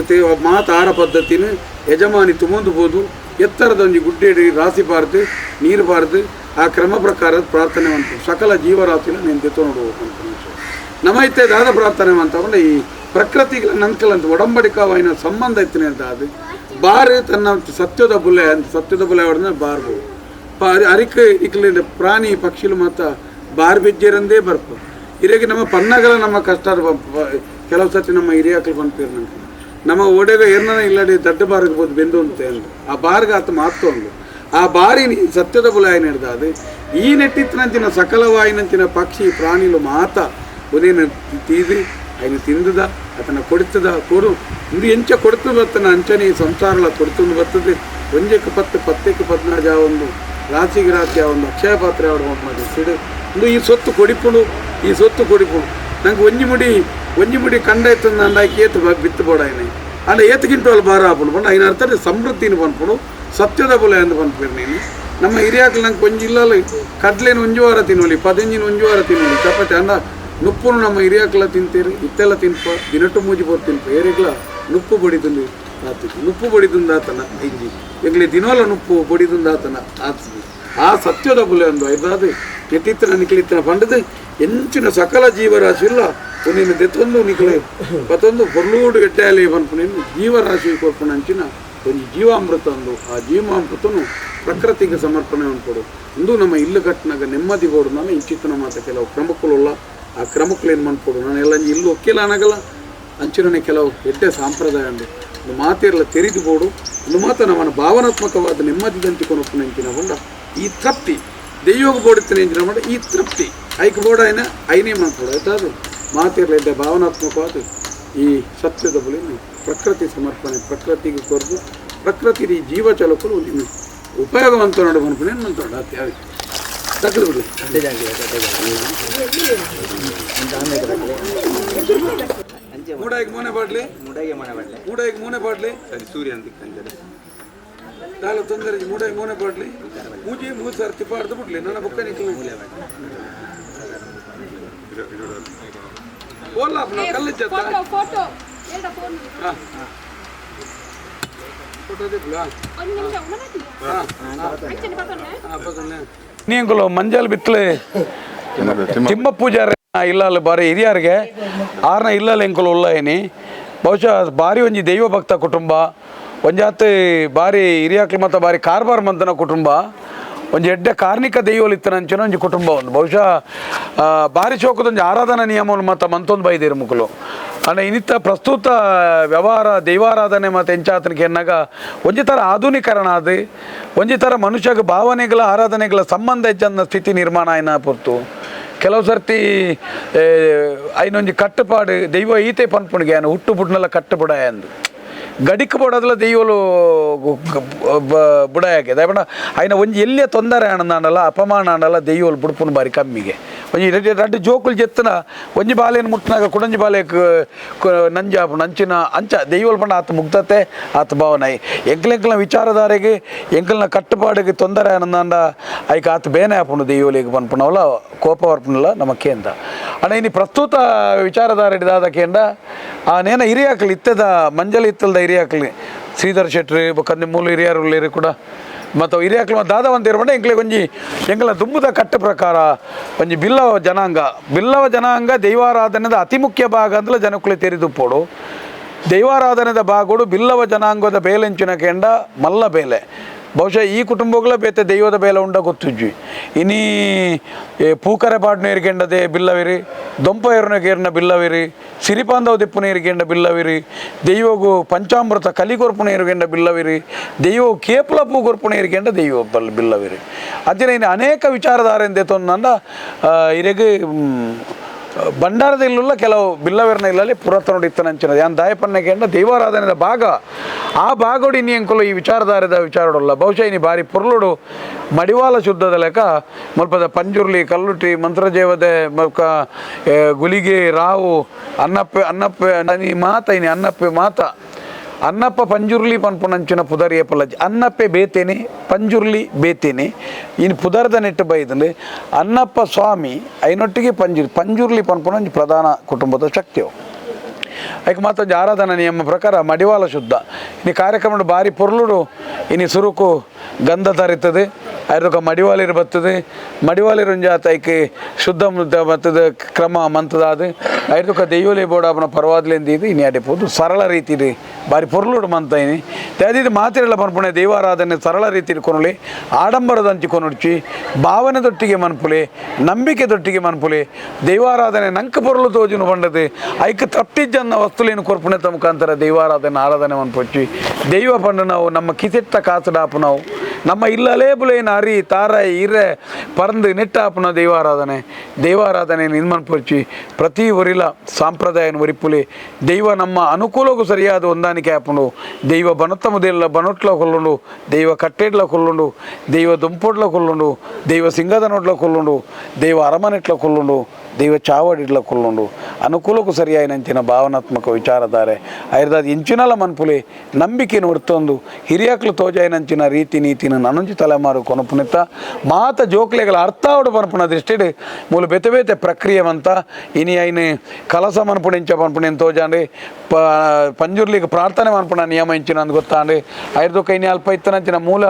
ಮಾತ ಆರ ಪದ್ಧತಿನ ಯಜಮಾನಿ ತುಮಂದುಬೋದು ಎತ್ತರದ ಒಂಜಿ ಗುಡ್ಡೆಡಿ ರಾಶಿ ಬಾರ್ದು ನೀರು ಬಾರ್ದು ಆ ಕ್ರಮ ಪ್ರಕಾರದ ಪ್ರಾರ್ಥನೆ ಉಂಟು ಸಕಲ ಜೀವರಾಶಿನ ನೀನು ತೆತ್ತು ನೋಡ್ಬೇಕು ಅಂತ ನಮೈತೆ ದಾದ ಪ್ರಾರ್ಥನೆ ಅಂತಂದ್ರೆ ಈ ಪ್ರಕೃತಿಗಳ ನಂಕಲಂತ ಒಡಂಬಡಿಕವಾಯಿನ ಸಂಬಂಧ ಇತ್ತಿನ ಅಂತ ಅದು ಬಾರು ತನ್ನ ಸತ್ಯದ ಬುಲೆ ಅಂತ ಸತ್ಯದ ಬುಲೆ ಹೊಡೆದ ಬಾರ್ಬೋದು ಅರಿಕೆ ಇಕ್ಲಿಂದ ಪ್ರಾಣಿ ಪಕ್ಷಿಲು ಮಾತ್ರ ಬಾರ್ ಬೆಜ್ಜೇರಂದೇ ಬರ್ಪ ಹಿರಿಯಾಗಿ ನಮ್ಮ ಪನ್ನಗಳ ನಮ್ಮ ಕಷ್ಟ ಕೆಲವು ಸರ್ತಿ ನಮ್ಮ ಹಿರಿಯಾಕಲು ಬಂದ್ಪೇರು ನಂಗೆ ನಮ್ಮ ಓಡೆಗ ಏರ್ನ ಇಲ್ಲಡಿ ದಡ್ಡ ಬಾರ್ಬೋದು ಬೆಂದು ಅಂತ ಅಂದು ಆ ಬಾರ್ಗ ಆತ ಮಾತೊಂದು ಆ ಬಾರಿ ಸತ್ಯದ ಬುಲಾಯಿ ನಡೆದ ಅದು ಈ ನೆಟ್ಟಿತ್ತಿನಂಚಿನ ಸಕಲವಾಯಿನಂಚಿನ ಪಕ್ಷಿ ಪ್ರಾಣಿಲು ಮಾತ ಉದೇನು ತೀದಿ ఆయన తిందుదా అతను కొడుతుందా కొడు ఇందు ఎంచ కొడుతు బರ್ತನ ಅಂಚನೆ ಸಂಸಾರಲ ಕೊಡ್ತುಂದು ಬರ್ತದೆ ಒಂಜಕ್ಕೆ 10 10ಕ್ಕೆ 14 ಒಂದು ರಾಶಿಗೆ ರಾಶಿ ಒಂದು ಅಕ್ಷಯ ಪಾತ್ರೆ ಆವಡ ಮಾಡಿ ಸಿಡು ಇಂದು ಈ ಸೊತ್ತು ಕೊಡಿಪುಡು ನಂಗೆ ಒಂಜಿ ಮುಡಿ ಕಂಡ ಎತ್ತಂದ ಅಂದಾಕಿ ಏತು ಬಿತ್ತು ಬೋಡಾಯನೆ ಅಲ್ಲ ಏತುಗಿಂಟು ಅಲ್ಲಿ ಭಾರ ಆಪುಡು ಬಂದು ಐನ ಅರ್ಥ ಸಮೃದ್ಧಿನ ಬಂದ್ಪುಡು ಸತ್ಯದ ಬುಲೆ ಎಂದು ಬಂದ್ಪೇರು ನೀನು ನಮ್ಮ ಹಿರಿಯಾಕಲು ನಂಗೆ ಒಂಜಿ ಇಲ್ಲಲ್ಲ ಕಡ್ಲೇನು ಒಂಜು ವಾರ ತಿನ್ನೋಲಿ 15 ಒಂಜು ವಾರ ತಿನ್ನೋಲಿ ಚಪಾತಿ ಅನ್ನ ನುಪ್ಪು ನಮ್ಮ ಹಿರಿಯಾಕಲ ತಿಂತೀರಿ ಇತ್ತೆಲ್ಲ ತಿನ್ಪ ದಿನಟ್ಟು ಮೂಜಿ ಬೋರ್ ತಿನ್ಪ ಏರಿಗ್ಲ ನುಪ್ಪು ಬಡಿದುಂದು ಆತಿತ್ತು ನುಪ್ಪು ಬಡಿದುಂದು ಆತನ ಇಂಜಿ ಎಂಗ್ಲಿ ದಿನೋಲ ನುಪ್ಪು ಬಡಿದುಂದು ಆತನ ಆತಿದ್ವಿ ಆ ಸತ್ಯದ ಬುಲೆ ಒಂದು ಐದಾದ ಎತ್ತಿತ್ತನ ನಿಕ್ಲಿತ್ತನ ಪಂಡದು ಎಂಚಿನ ಸಕಲ ಜೀವರಾಶಿ ಇಲ್ಲ ನೀನು ತೆತ್ತೊಂದು ನಿಕ್ಲೆ ಮತ್ತೊಂದು ಹೊರ್ಲೂಡು ಎಟ್ಟೆಯಲ್ಲಿ ಬಂದ್ಪುನೇನು ಜೀವರಾಶಿ ಕೊರ್ಪಣ ಅಂಚಿನ ಒಂದು ಜೀವಾಮೃತ ಒಂದು ಆ ಜೀವಾಮೃತನು ಪ್ರಕೃತಿಗೆ ಸಮರ್ಪಣೆ ಅನ್ಕೊಡು ಇಂದು ನಮ್ಮ ಇಲ್ಲು ಕಟ್ಟಿನಾಗ ನೆಮ್ಮದಿ ಬೋಡು ನಾನು ಇಂಚಿತ್ತನ ಮಾತ ಕೆಲವು ಕ್ರಮಕ್ಕುಲ್ಲ ಆ ಕ್ರಮಕ್ಕಳು ಏನು ಮಾಡ್ಕೊಡು ನಾನು ಎಲ್ಲ ಇಲ್ಲು ಒಕ್ಕಿಲ್ಲ ಅನ್ನಗಲ್ಲ ಅಂಚಿನ ಕೆಲವು ಎಡ್ಡೆ ಸಂಪ್ರದಾಯ ಅಂದು ಒಂದು ಮಾತಿರಲ್ಲ ತೆರೆದು ಬೋಡು ಒಂದು ಮಾತ ನಮ್ಮನ್ನು ಭಾವನಾತ್ಮಕವಾದ ನೆಮ್ಮದಿ ಗಂತಿಕೊಂಡು ನೆಂಚಿನ ಬಂಡ ಈ ತೃಪ್ತಿ ದೆಯ್ಯೋಗ ಬೋಡುತ್ತೇನೆ ಎಂಜಿನ ಮಾಡ ಈ ತೃಪ್ತಿ ಐಕ್ ಬೋಡ ಐನೇ ಮಾಡ್ಕೊಡು ಆಯ್ತಾದು ಮಾತಿರಲ್ಲ ಎಡ್ಡೆ ಭಾವನಾತ್ಮಕವಾದ ಈ ಸತ್ಯದ ಬಳಿ ಪ್ರಕೃತಿ ಸಮರ್ಪಣೆ ಪ್ರಕೃತಿಗೆ ಕೊರದು ಪ್ರಕೃತಿ ಜೀವ ಚಲಕಲು ಒಂದು ಉಪಯೋಗವಂತ ನೋಡು ಬಂದ್ಬಿಡಿ ಅಂತ ಅತ್ಯಾವ ತಕ್ಕದು ಬಿಡಿ ಮೂಡಾಯಿಗೆ ಮೂನೆ ಬಾಡ್ಲಿ ಸರಿ ಸೂರ್ಯ ಅಂತ ಕಾಲ ತೊಂದರೆ ಮೂಡಾಯಿ ಮೂನೆ ಬಾಡ್ಲಿ ಮೂಜಿ 3 ಸಾರಿ ತಿಪ್ಪಾಡ್ದು ಬಿಡ್ಲಿ ನನ್ನ ಬುಕ್ಕ ನಿಕ್ಲಿ ಬೋಲ್ಲ ಕಲ್ಲಿದ್ದ ನೀಂಗುಲು ಮಂಜಲ್ ಬಿತ್ತಲೆ ತಿಮ್ಮ ಪೂಜಾರ ಇಲ್ಲಲ್ಲ ಬಾರಿ ಹಿರಿಯರಿಗೆ ಆರ್ನ ಇಲ್ಲಲ್ಲ ಎಂಕುಲು ಉಲ್ಲ ಏನಿ ಬಹುಶಃ ಬಾರಿ ಒಂಜಿ ದೈವ ಭಕ್ತ ಕುಟುಂಬ ಒಂಜಾತ್ ಬಾರಿ ಹಿರಿಯಾಕ್ಲು ಮತ್ತು ಬಾರಿ ಕಾರ್ಬಾರ್ ಮಂತನ ಕುಟುಂಬ ಒಂಜಿ ಎಡ್ಡೆ ಕಾರ್ಣಿಕ ದೈವಲು ಇತ್ತನಂಚಿನ ಒಂಜಿ ಕುಟುಂಬ ಒಂದು ಬಹುಶಃ ಬಾರಿ ಚೌಕದೊಂದು ಆರಾಧನಾ ನಿಯಮವನ್ನು ಮತ್ತು ಮಂತೊಂದು ಬೈದಿರು ಮುಕ್ಕಲು ಅಂದರೆ ಇನ್ನಿತ್ತ ಪ್ರಸ್ತುತ ವ್ಯವಹಾರ ದೈವಾರಾಧನೆ ಮತ್ತು ಎಂಚಾತನಿಗೆ ಎನ್ನಾಗ ಒಂಜಿ ಥರ ಆಧುನೀಕರಣ ಅದು ಒಂಜಿ ಥರ ಮನುಷ್ಯಗೆ ಭಾವನೆಗಳ ಆರಾಧನೆಗಳ ಸಂಬಂಧ ಹೆಚ್ಚನ್ನ ಸ್ಥಿತಿ ನಿರ್ಮಾಣ ಆಯ್ನ ಪೊರ್ತು ಕೆಲವು ಸರ್ತಿ ಐನೊಂಜಿ ಕಟ್ಟುಪಾಡು ದೈವ ಈತೆ ಪನ್ಪುಣಿಗೆ ಏನು ಹುಟ್ಟು ಬುಡ್ನೆಲ್ಲ ಕಟ್ಟುಬುಡಾಯ ಅಂದು ಗಡಿಕ್ ಬೋಡೋದಲ್ಲ ದೆಯ್ಯೋಲು ಬುಡಾಯಾಕೆ ದಯಪಂಡ ఆయన ಒಂಜಿ ಎಲ್ಲಿಯ ತೊಂದರೆ ಆನಂದಾಂಡಲ್ಲ ಅಪಮಾನ ಆಂಡಲ್ಲ ದೆಯ್ಯೋಲು ಬುಡ್ಪುನು ಬಾರಿ ಕಮ್ಮಿಗೆ ಒಂಜಿ ರಡ್ಡು ಜೋಕುಲು ಜೆತ್ತನ ಒಂಜಿ ಬಾಲೆಯನ್ನು ಮುಟ್ಟಿನಾಗ ಕುಡಂಜಿ ಬಾಲೆಗೆ ನಂಜಾಪು ನಂಚಿನ ಅಂಚ ದೈವಲ್ ಪಂಡ ಆತ ಮುಗ್ಧತೆ ಆತ ಭಾವನೆ ಎಂಕ್ಲೆಂಕ್ಲ ವಿಚಾರಧಾರೆಗೆ ಎಂಕ್ಲನ ಕಟ್ಟುಪಾಡಿಗೆ ತೊಂದರೆ ಅನ್ನಂದ ಐಕ ಆತ ಬೇನೆ ಆಪುಂಡು ದೈವಲಿಗೆ ಪನ್ಪುಣವಲ್ಲ ಕೋಪ ವರ್ಪುನಲ್ಲ ನಮಕ್ಕೆ ಅಂತ ಅಣ್ಣ ಇನ್ನು ಪ್ರಸ್ತುತ ವಿಚಾರಧಾರೆ ಕೇಂದ ಆ ನೇನ ಹಿರಿಯಾಕಲಿ ಇತ್ತದ ಮಂಜಲ್ ಇತ್ತಲ್ದ ಹಿರಿಯಾಕಲಿ ಶ್ರೀಧರ್ ಶೆಟ್ಟಿ ಕಂದಿ ಮೂಲ ಹಿರಿಯರು ಕೂಡ ಮತ್ತು ಹಿರಿಯಾಕಲು ದಾದವಂತ ಇರ್ಬಂಡ ಎಂಕ್ಲೆಗೆ ಒಂಜಿ ಎಂಕ್ಲ ದುಂಬುದ ಕಟ್ಟ ಪ್ರಕಾರ ಒಂಜಿ ಬಿಲ್ಲವ ಜನಾಂಗ ದೈವಾರಾಧನೆದ ಅತಿ ಮುಖ್ಯ ಭಾಗ ಅಂತಲೇ ಜನಕ್ಕಳು ತೆರೆದುಪ್ಪೋಡು ದೈವಾರಾಧನೆದ ಭಾಗೋಡು ಬಿಲ್ಲವ ಜನಾಂಗದ ಬೇಲೆಂಚಿನ ಕೆಂಡ ಮಲ್ಲ ಬೇಲೆ ಬಹುಶಃ ಈ ಕುಟುಂಬಗಳ ಬೇತೆ ದೈವದ ಬೇಲೆ ಉಂಡ ಗೊತ್ತುಜ್ಜಿ ಇನಿ ಪೂಕರೆ ಪಾಡ್ನ ಏರಿಕೆಂಡದೆ ಬಿಲ್ಲವಿರಿ ದೊಂಪ ಏರ್ನ ಬಿಲ್ಲವಿರಿ ಸಿರಿಪಾಂದವ ದಿಪ್ಪುನ ಏರಿಕೆಂಡ ಬಿಲ್ಲವಿರಿ ದೈವಗೂ ಪಂಚಾಮೃತ ಕಲಿಗೊರ್ಪುನ ಏರಿಕೆಂಡ ಬಿಲ್ಲವಿರಿ ದೈವವು ಕೇಪಲ ಪೂಗೊರ್ಪುನ ಏರಿಕೆಂಡ ದೈವ ಬಿಲ್ಲವಿರಿ ಅದಿನ ಇನ್ನು ಅನೇಕ ವಿಚಾರಧಾರೆಂದೆ ತೊಂದ ಇರೆಗೆ ಭಂಡಾರದಲ್ಲಿಲ್ಲ ಕೆಲವು ಬಿಲ್ಲವೆರ್ನ ಇಲ್ಲಲ್ಲಿ ಪುರಾತನ ಇತ್ತನಂಚಿನ ಯಾನ್ ದಾಯಪನ್ನಕೆಂಡ ದೈವಾರಾಧನೆದ ಭಾಗ ಆ ಭಾಗೋಡು ಇನ್ನು ಎಂಕುಲು ಈ ವಿಚಾರಧಾರೆದ ವಿಚಾರಡಲ್ಲ ಬಹುಶಃ ಇನ್ನು ಬಾರಿ ಪುರ್ಲುಡು ಮಡಿವಾಲ ಶುದ್ಧದ ಲೆಕ್ಕ ಮುಲ್ಪದ ಪಂಜುರ್ಲಿ ಕಲ್ಲುಟಿ ಮಂತ್ರಜೇವದೆ ಮಲ್ಕ ಗುಲಿಗೆ ರಾವು ಅನ್ನಪ್ಪೆ ಅನ್ನಪ್ಪ ಪಂಜುರ್ಲಿ ಪನ್ಪುನಂಚಿನ ಪುದರ್ ಏಪಲಜ್ಜಿ ಅನ್ನಪ್ಪೆ ಬೇತೇನೆ ಪಂಜುರ್ಲಿ ಬೇತೇನೆ ಇನ್ನು ಪುದರ್ದ ನೆಟ್ಟು ಬೈದಲ್ಲಿ ಅನ್ನಪ್ಪ ಸ್ವಾಮಿ ಐನೊಟ್ಟಿಗೆ ಪಂಜುರ್ಲಿ ಪನ್ಪುನಂಚು ಪ್ರಧಾನ ಕುಟುಂಬದ ಶಕ್ತಿಯವು ಅದಕ್ಕೆ ಮತ್ತೊಂದು ಆರಾಧನಾ ನಿಯಮ ಪ್ರಕಾರ ಮಡಿವಾಲ ಶುದ್ಧ ಇನ್ನು ಕಾರ್ಯಕ್ರಮ ಭಾರಿ ಪೊರ್ಲುಡು ಇನ್ನು ಸುರುಕು ಗಂಧ ತರಿತದೆ ಅದಕ್ಕೆ ಮಡಿವಾಲಿರು ಬರ್ತದೆ ಮಡಿವಾಲಿರು ಜಾತ ಐಕೆ ಶುದ್ಧ ಬರ್ತದೆ ಕ್ರಮ ಮಂತದಾದ ಅದಕ್ಕೆ ದೈವಲಿ ಬೋಡಾಪನ ಪರ್ವಾದ್ಲೆಂದಿದ್ದು ಇನ್ನು ಅಡಿಪೋದು ಸರಳ ರೀತಿಲಿ ಭಾರಿ ಪೊರ್ಲುಡು ಮಂತ ಇನಿ ಅದಿದ್ದು ಮಾತಿರಲ್ಲ ಪನ್ಪುಣೆ ದೈವಾರಾಧನೆ ಸರಳ ರೀತಿಲಿ ಕೊನೊಲಿ ಆಡಂಬರದಂಚಿ ಕೊನೊಡ್ಚಿ ಭಾವನೆದೊಟ್ಟಿಗೆ ಮನ್ಪುಲೆ ನಂಬಿಕೆದೊಟ್ಟಿಗೆ ಮನ್ಪುಲೆ ದೈವಾರಾಧನೆ ನಂಕ ಪೊರ್ಲು ತೋಜುನು ಬಂಡದೆ ಐಕೆ ತಪ್ಪಿಜ್ಜನ್ನ ವಸ್ತುಲೇನು ಕೊರ್ಪುಣೆತ ಮುಖಾಂತರ ದೈವಾರಾಧನೆ ಆರಾಧನೆ ಮನ್ಪೊಚ್ಚಿ ದೈವ ಪಂಡ ನಾವು ನಮ್ಮ ಕಿಸೆಟ್ಟ ಕಾಸುಡಾಪು ನಾವು ನಮ್ಮ ಇಲ್ಲಲೇ ಬುಲೇನ ಅರಿ ತಾರ ಇರೆ ಪರಂದು ನೆಟ್ಟಾಪುನ ದೈವಾರಾಧನೆ ನಿನ್ಮನ್ಪೊಚ್ಚಿ ಪ್ರತಿ ಒರಿಲ ಸಾಂಪ್ರದಾಯನ ಒರಿಪುಲೆ ದೈವ ನಮ್ಮ ಅನುಕೂಲಕ್ಕೂ ಸರಿಯಾದ ಹೊಂದಾಣಿಕೆ ಆಪುಂಡು ದೈವ ಬನತ್ತಮದೆಲ್ಲ ಬನೊಟ್ಲ ಕೊಲ್ಲುಂಡು ದೈವ ಕಟ್ಟೆಡ್ಲ ಕೊಲ್ಲುಂಡು ದೈವ ದುಂಪೊಡ್ಲ ಕೊಲ್ಲುಂಡು ದೈವ ಸಿಂಗದ ನೋಡ್ಲ ಕೊಲ್ಲುಂಡು ದೈವ ಅರಮನೆಟ್ಲ ಕೊಲ್ಲುಂಡು ದೈವ ಚಾವಡಿಡ್ಲ ಕೊಲ್ಲುಂಡು ಅನುಕೂಲಕ್ಕೂ ಸರಿಯಾಯಿನಂಚಿನ ಭಾವನಾತ್ಮಕ ವಿಚಾರಧಾರೆ ಐರ್ದಾದ ಇಂಚಿನಲ ಮನ್ಪುಲೆ ನಂಬಿಕೆ ನೋಡ್ತೊಂದು ಹಿರಿಯಕ್ಲು ತೋಜಾಯಿನಂಚಿನ ರೀತಿ ನೀತಿನ ನನಂಚಿ ತಲೆಮಾರು ಕೊನಪುನಿತ್ತ ಮಾತ ಜೋಕ್ಲೆಗಳ ಅರ್ಥ ಅವಡು ಪನ್ಪುನ ದೃಷ್ಟಿಡ್ ಮೂಲ ಬೆತೆ ಬೇತೆ ಪ್ರಕ್ರಿಯೆವಂತ ಇನಿ ಐನು ಕಲಸ ಮನ್ಪುಣಿಂಚ ಪನ್ಪುಣೆನ್ ತೋಜಾಂಡ್ರಿ ಪಂಜುರ್ಲಿಗೆ ಪ್ರಾರ್ಥನೆ ಮನ್ಪುಣ ನಿಯಮ ಇಂಚಿನ ಅಂದ್ ಗೊತ್ತಾಂಡ್ರಿ ಐರ್ದು ಕೈನಿ ಅಲ್ಪ ಇತ್ತನಂಚಿನ ಮೂಲ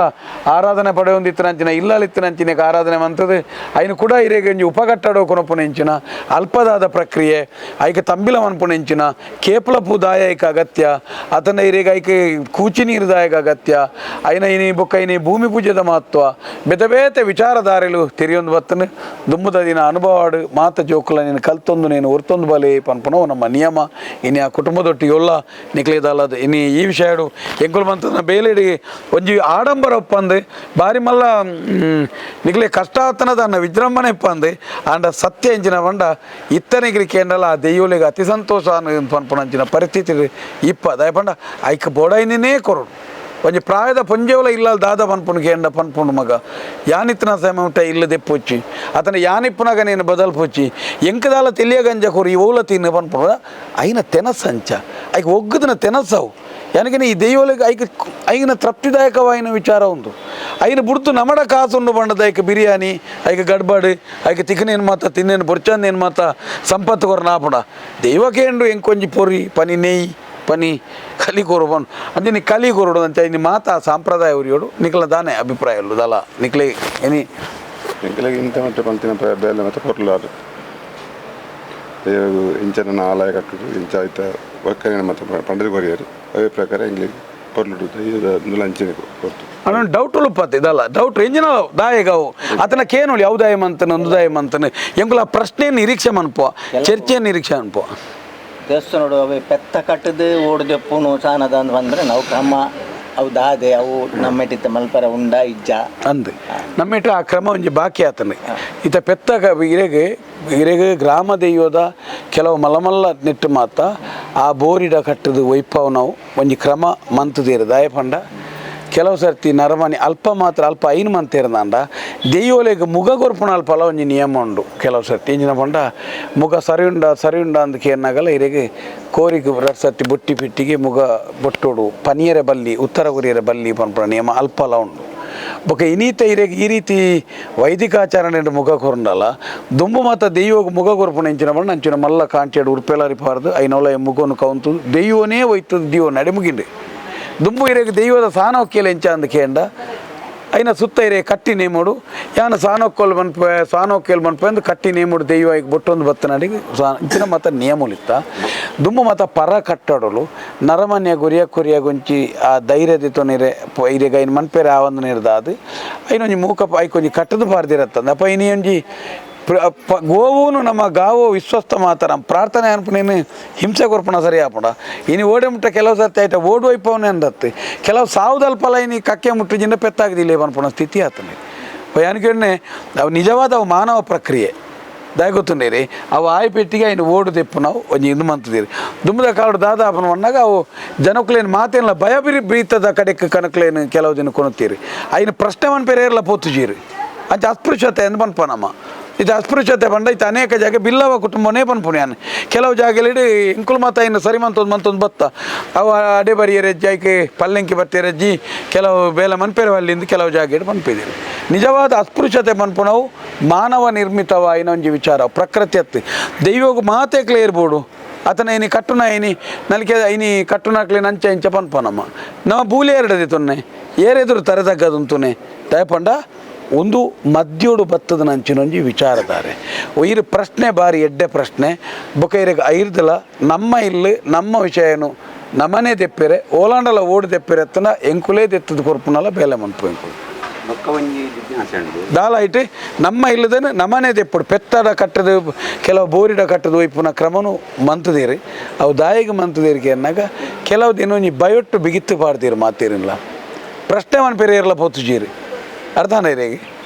ಆರಾಧನೆ ಪಡೆಯೊಂದು ಇತ್ತನಂಚಿನ ಇಲ್ಲಲ್ಲಿ ಇತ್ತನಂಚಿನ ಆರಾಧನೆ ಮಂತದ್ದು ಐನು ಕೂಡ ಹಿರಿಯಗೆ ಒಂಜಿ ಉಪಕಟ್ಟಡೋ ಕೊನಪುಣಿಂಚಿನ ಅಲ್ಪದಾದ ಪ್ರಕ್ರಿಯೆ ಐಕೆ ತಂಬಿಲ ಮನ್ಪುಣಿಂಚಿನ ಕೇಪಲಪು ದಾಯಕ ಅಗತ್ಯ ಅತನ ಹಿರಿಯಗೆ ಐಕೆ ಕೂಚಿ ನೀರು ದಾಯಕ ಅಗತ್ಯ ಐನ ಇನಿ ಬೊಕ್ಕ ಇನಿ ಭೂಮಿ ಪೂಜೆದ ಮಹತ್ವ ಬೇತೆ ಬೇತೆ ವಿಚಾರಧಾರೆಲು ತೆರೆಯೊಂದು ಬತ್ತನು ದುಮ್ಮದ ದಿನ ಅನುಭವಾಡು ಮಾತ ಜೋಕುಲ ನೀನು ಕಲ್ತೊಂದು ನೀನು ಹೊರ್ತೊಂದು ಬಲೆ ಪನ್ಪುನವು ನಮ್ಮ ನಿಯಮ ಇನ್ನು ಆ ಕುಟುಂಬದೊಟ್ಟಿಗೆ ಎಲ್ಲ ನಿಕ್ಲಿದಲ್ಲದು ಇನ್ನು ಈ ವಿಷಯಡು ಎಂಕುಲು ಮಂತನ ಬೇಲೆಡಿ ಒಂಜಿ ಆಡಂಬರ ಒಪ್ಪಂದು ಬಾರಿ ಮಲ್ಲ ನಿಕ್ಲೆ ಕಷ್ಟ ಆತನದ ಅನ್ನ ವಿಜೃಂಭಣೆ ಇಪ್ಪಂದು ಆಂಡ ಸತ್ಯ ಎಂಚಿನ ಬಂಡ ಇತ್ತನಿಗ್ರಿ ಕೇಂದ್ರಲ್ಲ ಆ ದೆಯ್ಯೋಲಿಗೆ ಅತಿ ಸಂತೋಷ ಪನ್ಪುನಂಚಿನ ಪರಿಸ್ಥಿತಿ ಇಪ್ಪ ದಯಪಂಡ ಐಕ ಬೋಡೈನೇ ಕೊರಡು ಒಂಜಿ ಪ್ರಾಯದ ಪೊಂಜೆವಲ ಇಲ್ಲ ದಾದ ಪನ್ಪುಣ್ ಕೇಂಡ ಪನ್ಪುಂಡು ಮಗ ಯಾನಿತ್ತಿನ ಸಮಯ ಇಲ್ಲದೆ ಪೊಚ್ಚಿ ಅತನ ಯಾನಿಪ್ಪುನಾಗ ನೀನು ಬದಲ್ಪೊಚ್ಚಿ ಎಂಕದಾಲ ತಿಳಿಯ ಗಂಜ ಕೊರಿ ಓಲ ತಿನ್ನು ಪನ್ಪುಣ ಐನ ತೆನಸಂಚ ಐಕ ಒಗ್ಗದನ ತೆನಸವು ಯಾನಕ್ಕೆ ಈ ದೈವಲಿಗೆ ಐನ ತೃಪ್ತಿದಾಯಕವಾಯಿನ ವಿಚಾರ ಉಂಟು ಐನ ಬುಡ್ತು ನಮಡ ಕಾಸುಂಡು ಬಂಡದ ಐಕ ಬಿರಿಯಾನಿ ಐಕ ಗಡ್ಬಾಡು ಐಕ ತಿಕ್ಕನೇನು ಮಾತ ತಿನ್ನೇನು ಬೊರ್ಚಂದೇನು ಮಾತ ಸಂಪತ್ತು ಕೊರ ನಾಪುಡ ದೈವಕೇಂಡು ಎಂಕೊಂಜಿ ಪೊರಿ ಪನಿ ನೆಯ್ ಪನಿ ಕಲಿ ಕೊರಬನ್ ಅಂದ್ರೆ ನೀ ಕಲಿ ಕೊರಡು ಅಂತ ಇನ್ನು ಮಾತಾ ಸಾಂಪ್ರದಾಯ ಉರಿಯೋಡು ನಿಕ್ಲ ದಾನೆ ಅಭಿಪ್ರಾಯ ದಲ ನಿಕ್ಲೆ ಎನಿ ನಿಕ್ಲೆಗೆ ಇಂಥ ಮತ್ತೆ ಪಂತಿನ ಬೇಲೆ ಮತ್ತೆ ಕೊರಲಾರು ಇಂಚನ ಆಲಯ ಕಟ್ಟುದು ಇಂಚ ಆಯ್ತ ಒಕ್ಕನೆ ಮತ್ತೆ ಪಂಡದ ಕೊರಿಯರು ಅದೇ ಪ್ರಕಾರ ಇಂಗ್ಲಿಗೆ ಕೊರ್ಲುಡು ಅಂಚಿನ ಕೊರ್ತು ಅವನು ಡೌಟ್ ಉಳುಪತ್ತೆ ಇದಲ್ಲ ಡೌಟ್ ಎಂಜಿನ ದಾಯಗವು ಆತನ ಕೇನೋಳಿ ಯಾವ ದಾಯ ಮಂತನ ಒಂದು ದಾಯ ಮಂತನ ಎಂಗುಲ ಪ್ರಶ್ನೆಯನ್ನು ನಿರೀಕ್ಷೆ ಮನ್ಪೋ ಚರ್ಚೆಯನ್ನು ನಿರೀಕ್ಷೆ ಅನ್ಪೋ ದೇವಸ್ಥಾನ ಅವು ಪೆತ್ತ ಕಟ್ಟದು ಓಡ್ದೆಪ್ಪುನು ಸಾನದ ಅಂತ ಬಂದರೆ ನಾವು ಕ್ರಮ ಅವು ದಾದೆ ಅವು ನಮ್ಮೆಟ್ಟಿತ್ತ ಮಲ್ಪರ ಉಂಡ ಇಜ್ಜ ಅಂದು ನಮ್ಮೆಟ್ಟು ಆ ಕ್ರಮ ಒಂಜಿ ಬಾಕಿ ಆತನ ಈತ ಪೆತ್ತ ಇರೆಗೆ ಗ್ರಾಮ ದೈವದ ಕೆಲವು ಮಲ್ಲಮಲ್ಲ ನೆಟ್ಟು ಮಾತ ಆ ಬೋರಿಡ ಕಟ್ಟದು ಒಯ್ಪವು ನಾವು ಒಂಜಿ ಕ್ರಮ ಮಂತದೇರು ದಾಯಪಂಡ ಕೆಲವು ಸರ್ತಿ ನರಮಣಿ ಅಲ್ಪ ಮಾತ್ರ ಅಲ್ಪ ಐನು ಮಂತೇರದಾಂಡ ದೆಯ್ಯೋಲೆಗೆ ಮುಗ ಕೊರ್ಪುನಾಲ್ ಫಲ ಒಂಜಿ ನಿಯಮ ಉಂಡು ಕೆಲವು ಸರ್ತಿ ಇಂಜಿನ ಪಂಡ ಮುಗ ಸರಿ ಉಂಡ ಅಂದಕ್ಕೆ ಏನಾಗಲ್ಲ ಇರೆಗೆ ಕೋರಿಗೆ ಸರ್ತಿ ಬೊಟ್ಟಿ ಪಿಟ್ಟಿಗೆ ಮುಗ ಬೊಟ್ಟೋಡು ಪನಿಯರ ಬಲ್ಲಿ ಉತ್ತರ ಕೊರಿಯರ ಬಲ್ಲಿ ಪನ್ಪುನ ನಿಯಮ ಅಲ್ಪಲ ಉಂಡು ಬೊಕ ಇನ್ನೀತ ಇರೆಗೆ ಈ ರೀತಿ ವೈದಿಕಾಚರಣೆ ಮುಗ ಕೊರಂಡಲ್ಲ ದುಂಬು ಮಾತ ದೆಯ್ಯೋಗ ಮುಗ ಕೊರ್ಪುನ ಇಂಚಿನ ಪಂಡ ಅಂಚಿನ ಮಲ್ಲ ಕಾಂಚೆಡು ಉರ್ಪೆಲಾರಿಪಾರ್ದು ಐನೊಲ ಮುಗನು ಕೌಂತು ದೆಯ್ಯೋನೇ ಒಯ್ತದ ದೀವ ನಡೆ ಮುಗಿಂಡೆ ದುಂಬು ಇರೆಗೆ ದೆಯ್ಯದ ಸಾನೋಕ್ಕೆಲ ಎಂಚ ಅಂದಕೇಂಡ అయినా ಸುತ್ತ ಇರೇ ಕಟ್ಟಿ ನೇಮೋಡು ಯಾನ ಸಾನೋಕ್ಕೆಲ್ ಮನ್ಪೆ ಅಂದು ಕಟ್ಟಿ ನೇಮೋಡು ದೆಯ್ಯ ಈಗ ಬೊಟ್ಟೊಂದು ಬತ್ತನಡಿಗೆ ಇಂಚಿನ ಮತ ನಿಯಮಲಿತ್ತ ದುಂಬು ಮತ ಪರ ಕಟ್ಟಡಲು ನರಮನ್ಯ ಕೊರಿಯಾಗೊಂಚಿ ಆ ಧೈರ್ಯದ ತೊನಿರೆ ಇರೆಗ ಐನು ಮನ್ಪೇರೆ ಆ ಒಂದು ನಿರ್ದಾದು ಐನೊಂಜಿ ಮೂಕ ಐಕೊಂಜಿ ಕಟ್ಟದು ಪಾರ್ದಿರತ್ತಂದ ಅಪ್ಪ ಇನಿ ಒಂಜಿ ಗೋವೂನು ನಮ್ಮ ಗಾವೋ ವಿಶ್ವಸ್ತ ಮಾತರ ಪ್ರಾರ್ಥನೆ ಅನ್ಪನೇನು ಹಿಂಸೆ ಕೊರ್ಪಣ ಸರಿ ಆಪುಂಡ ಇನಿ ಓಡೆ ಮುಟ್ಟ ಕೆಲವು ಸರ್ತಿ ಆಯ್ತಾ ಓಡು ವೈಪವನೇ ಅಂದತ್ತೆ ಕೆಲವು ಸಾವುದಲ್ಪಲ ಇನಿ ಕಕ್ಕೆ ಮುಟ್ಟಿಜಿಂದ ಪೆತ್ತಾಗದಿಲ್ಲ ಅನ್ಪುಣ ಸ್ಥಿತಿ ಆತನೆ ಯಾನಿಗೆ ಅವು ನಿಜವಾದ ಅವು ಮಾನವ ಪ್ರಕ್ರಿಯೆ ದಾಯ ಗೊತ್ತುಂಡೇರಿ ಅವು ಆಯ್ ಪೆಟ್ಟಿಗೆ ಐನು ಓಡು ತೆಪ್ಪು ನಾವು ಒಂಜಿ ಇದು ಮಂತದಿರಿ ದುಂಬದ ಕಾಡು ದಾದಾಪನ ಬಂದಾಗ ಅವು ಜನಕ್ಕಲೇನು ಮಾತೇನಿಲ್ಲ ಭಯ ಬೀತದ ಕಡೆಗೆ ಕನಕ್ಲೇನು ಕೆಲವು ದಿನ ಕೊನುತ್ತೀರಿ ಐನು ಪ್ರಶ್ನೆ ಮನ್ಪೇರೇರ್ಲ ಪೋತುಜೀರಿ ಅಂಚ ಅಸ್ಪೃಶ್ಯತೆ ಎಂದು ಪನ್ಪನಮ್ಮ ಇದು ಅಸ್ಪೃಶ್ಯತೆ ಬಂಡ ಇದು ಅನೇಕ ಜಾಗ ಬಿಲ್ಲವ ಕುಟುಂಬನೇ ಪನ್ಪುಣ್ಯಾನೆ ಕೆಲವು ಜಾಗಲಿಡಿ ಇಂಕುಲು ಮಾತ ಇನ್ನು ಸರಿ ಮಂತೊಂದು ಬತ್ತ ಅವು ಅಡೆ ಬರಿಯ ರಜ್ಜಿ ಆಯ್ಕೆ ಪಲ್ಲೆಂಕಿ ಬತ್ತೆ ರಜ್ಜಿ ಕೆಲವು ಬೇಲ ಮನ್ಪೇರೆ ಅಲ್ಲಿಂದ ಕೆಲವು ಜಾಗ ಪನ್ಪಿದ್ದೀರಿ ನಿಜವಾದ ಅಸ್ಪೃಶ್ಯತೆ ಪನ್ಪುಣವು ಮಾನವ ನಿರ್ಮಿತವ ಇನ್ನೊಂಜಿ ವಿಚಾರ ಪ್ರಕೃತಿ ಹತ್ತಿ ದೈವಗೂ ಮಾತೇಕ್ಲೇ ಇರ್ಬೋದು ಆತನ ಐನಿ ಕಟ್ಟುನ ಐನಿ ನಲ್ಕೆ ಐನಿ ಕಟ್ಟುನಾಕ್ಲೆ ನಂಚ ಇಂಚ ಪನ್ಪನಮ್ಮ ನಾವು ಬೂಲಿ ಎರಡದಿ ತೊನ್ನೆ ಏರೆದುರು ತರೆದಗ್ಗದುಂತುನೆ ದಯಪಂಡ ಒಂದು ಮದ್ಯೋಡು ಬತ್ತದ ನಂಚಿನೊಂಜಿ ವಿಚಾರಧಾರೆ ಇರು ಪ್ರಶ್ನೆ ಬಾರಿ ಎಡ್ಡೆ ಪ್ರಶ್ನೆ ಬೊಕ ಇರಗೆ ಐರ್ದಲ ನಮ್ಮ ಇಲ್ಲಿ ನಮ್ಮ ವಿಷಯನು ನಮ್ಮನೆ ತೆಪ್ಪೆರೆ ಓಲಾಂಡಲ ಓಡು ತೆಪ್ಪೆರೆ ಎತ್ತನ ಎಂಕುಲೇ ತೆತ್ತದ ಕೊರ್ಪುನಲ್ಲ ಬೇಲೆ ಮನ್ಪು ಎಂಕುಲು ದಾಲಾಯ್ತು ನಮ್ಮ ಇಲ್ಲದೇನೆ ನಮ್ಮನೆ ತೆಪ್ಪಡು ಪೆತ್ತಡ ಕಟ್ಟದು ಕೆಲವು ಬೋರಿಡ ಕಟ್ಟದು ಒಯ್ಪುನ ಕ್ರಮನು ಮಂತದೇರಿ ಅವು ದಾಯಿಗೆ ಮಂತದೇರಿಗೆ ಅನ್ನಾಗ ಕೆಲವು ದಿನ ಬಯೊಟ್ಟು ಬಿಗಿತ್ತು ಪಾಡ್ತೀರಿ ಮಾತೀರಿಲ್ಲ ಪ್ರಶ್ನೆ ಮನ್ಪೇರೆ ಇರಲ್ಲ ಪೋತುಜೀರಿ ಅರ್ಥನ ಇರೇಗೆ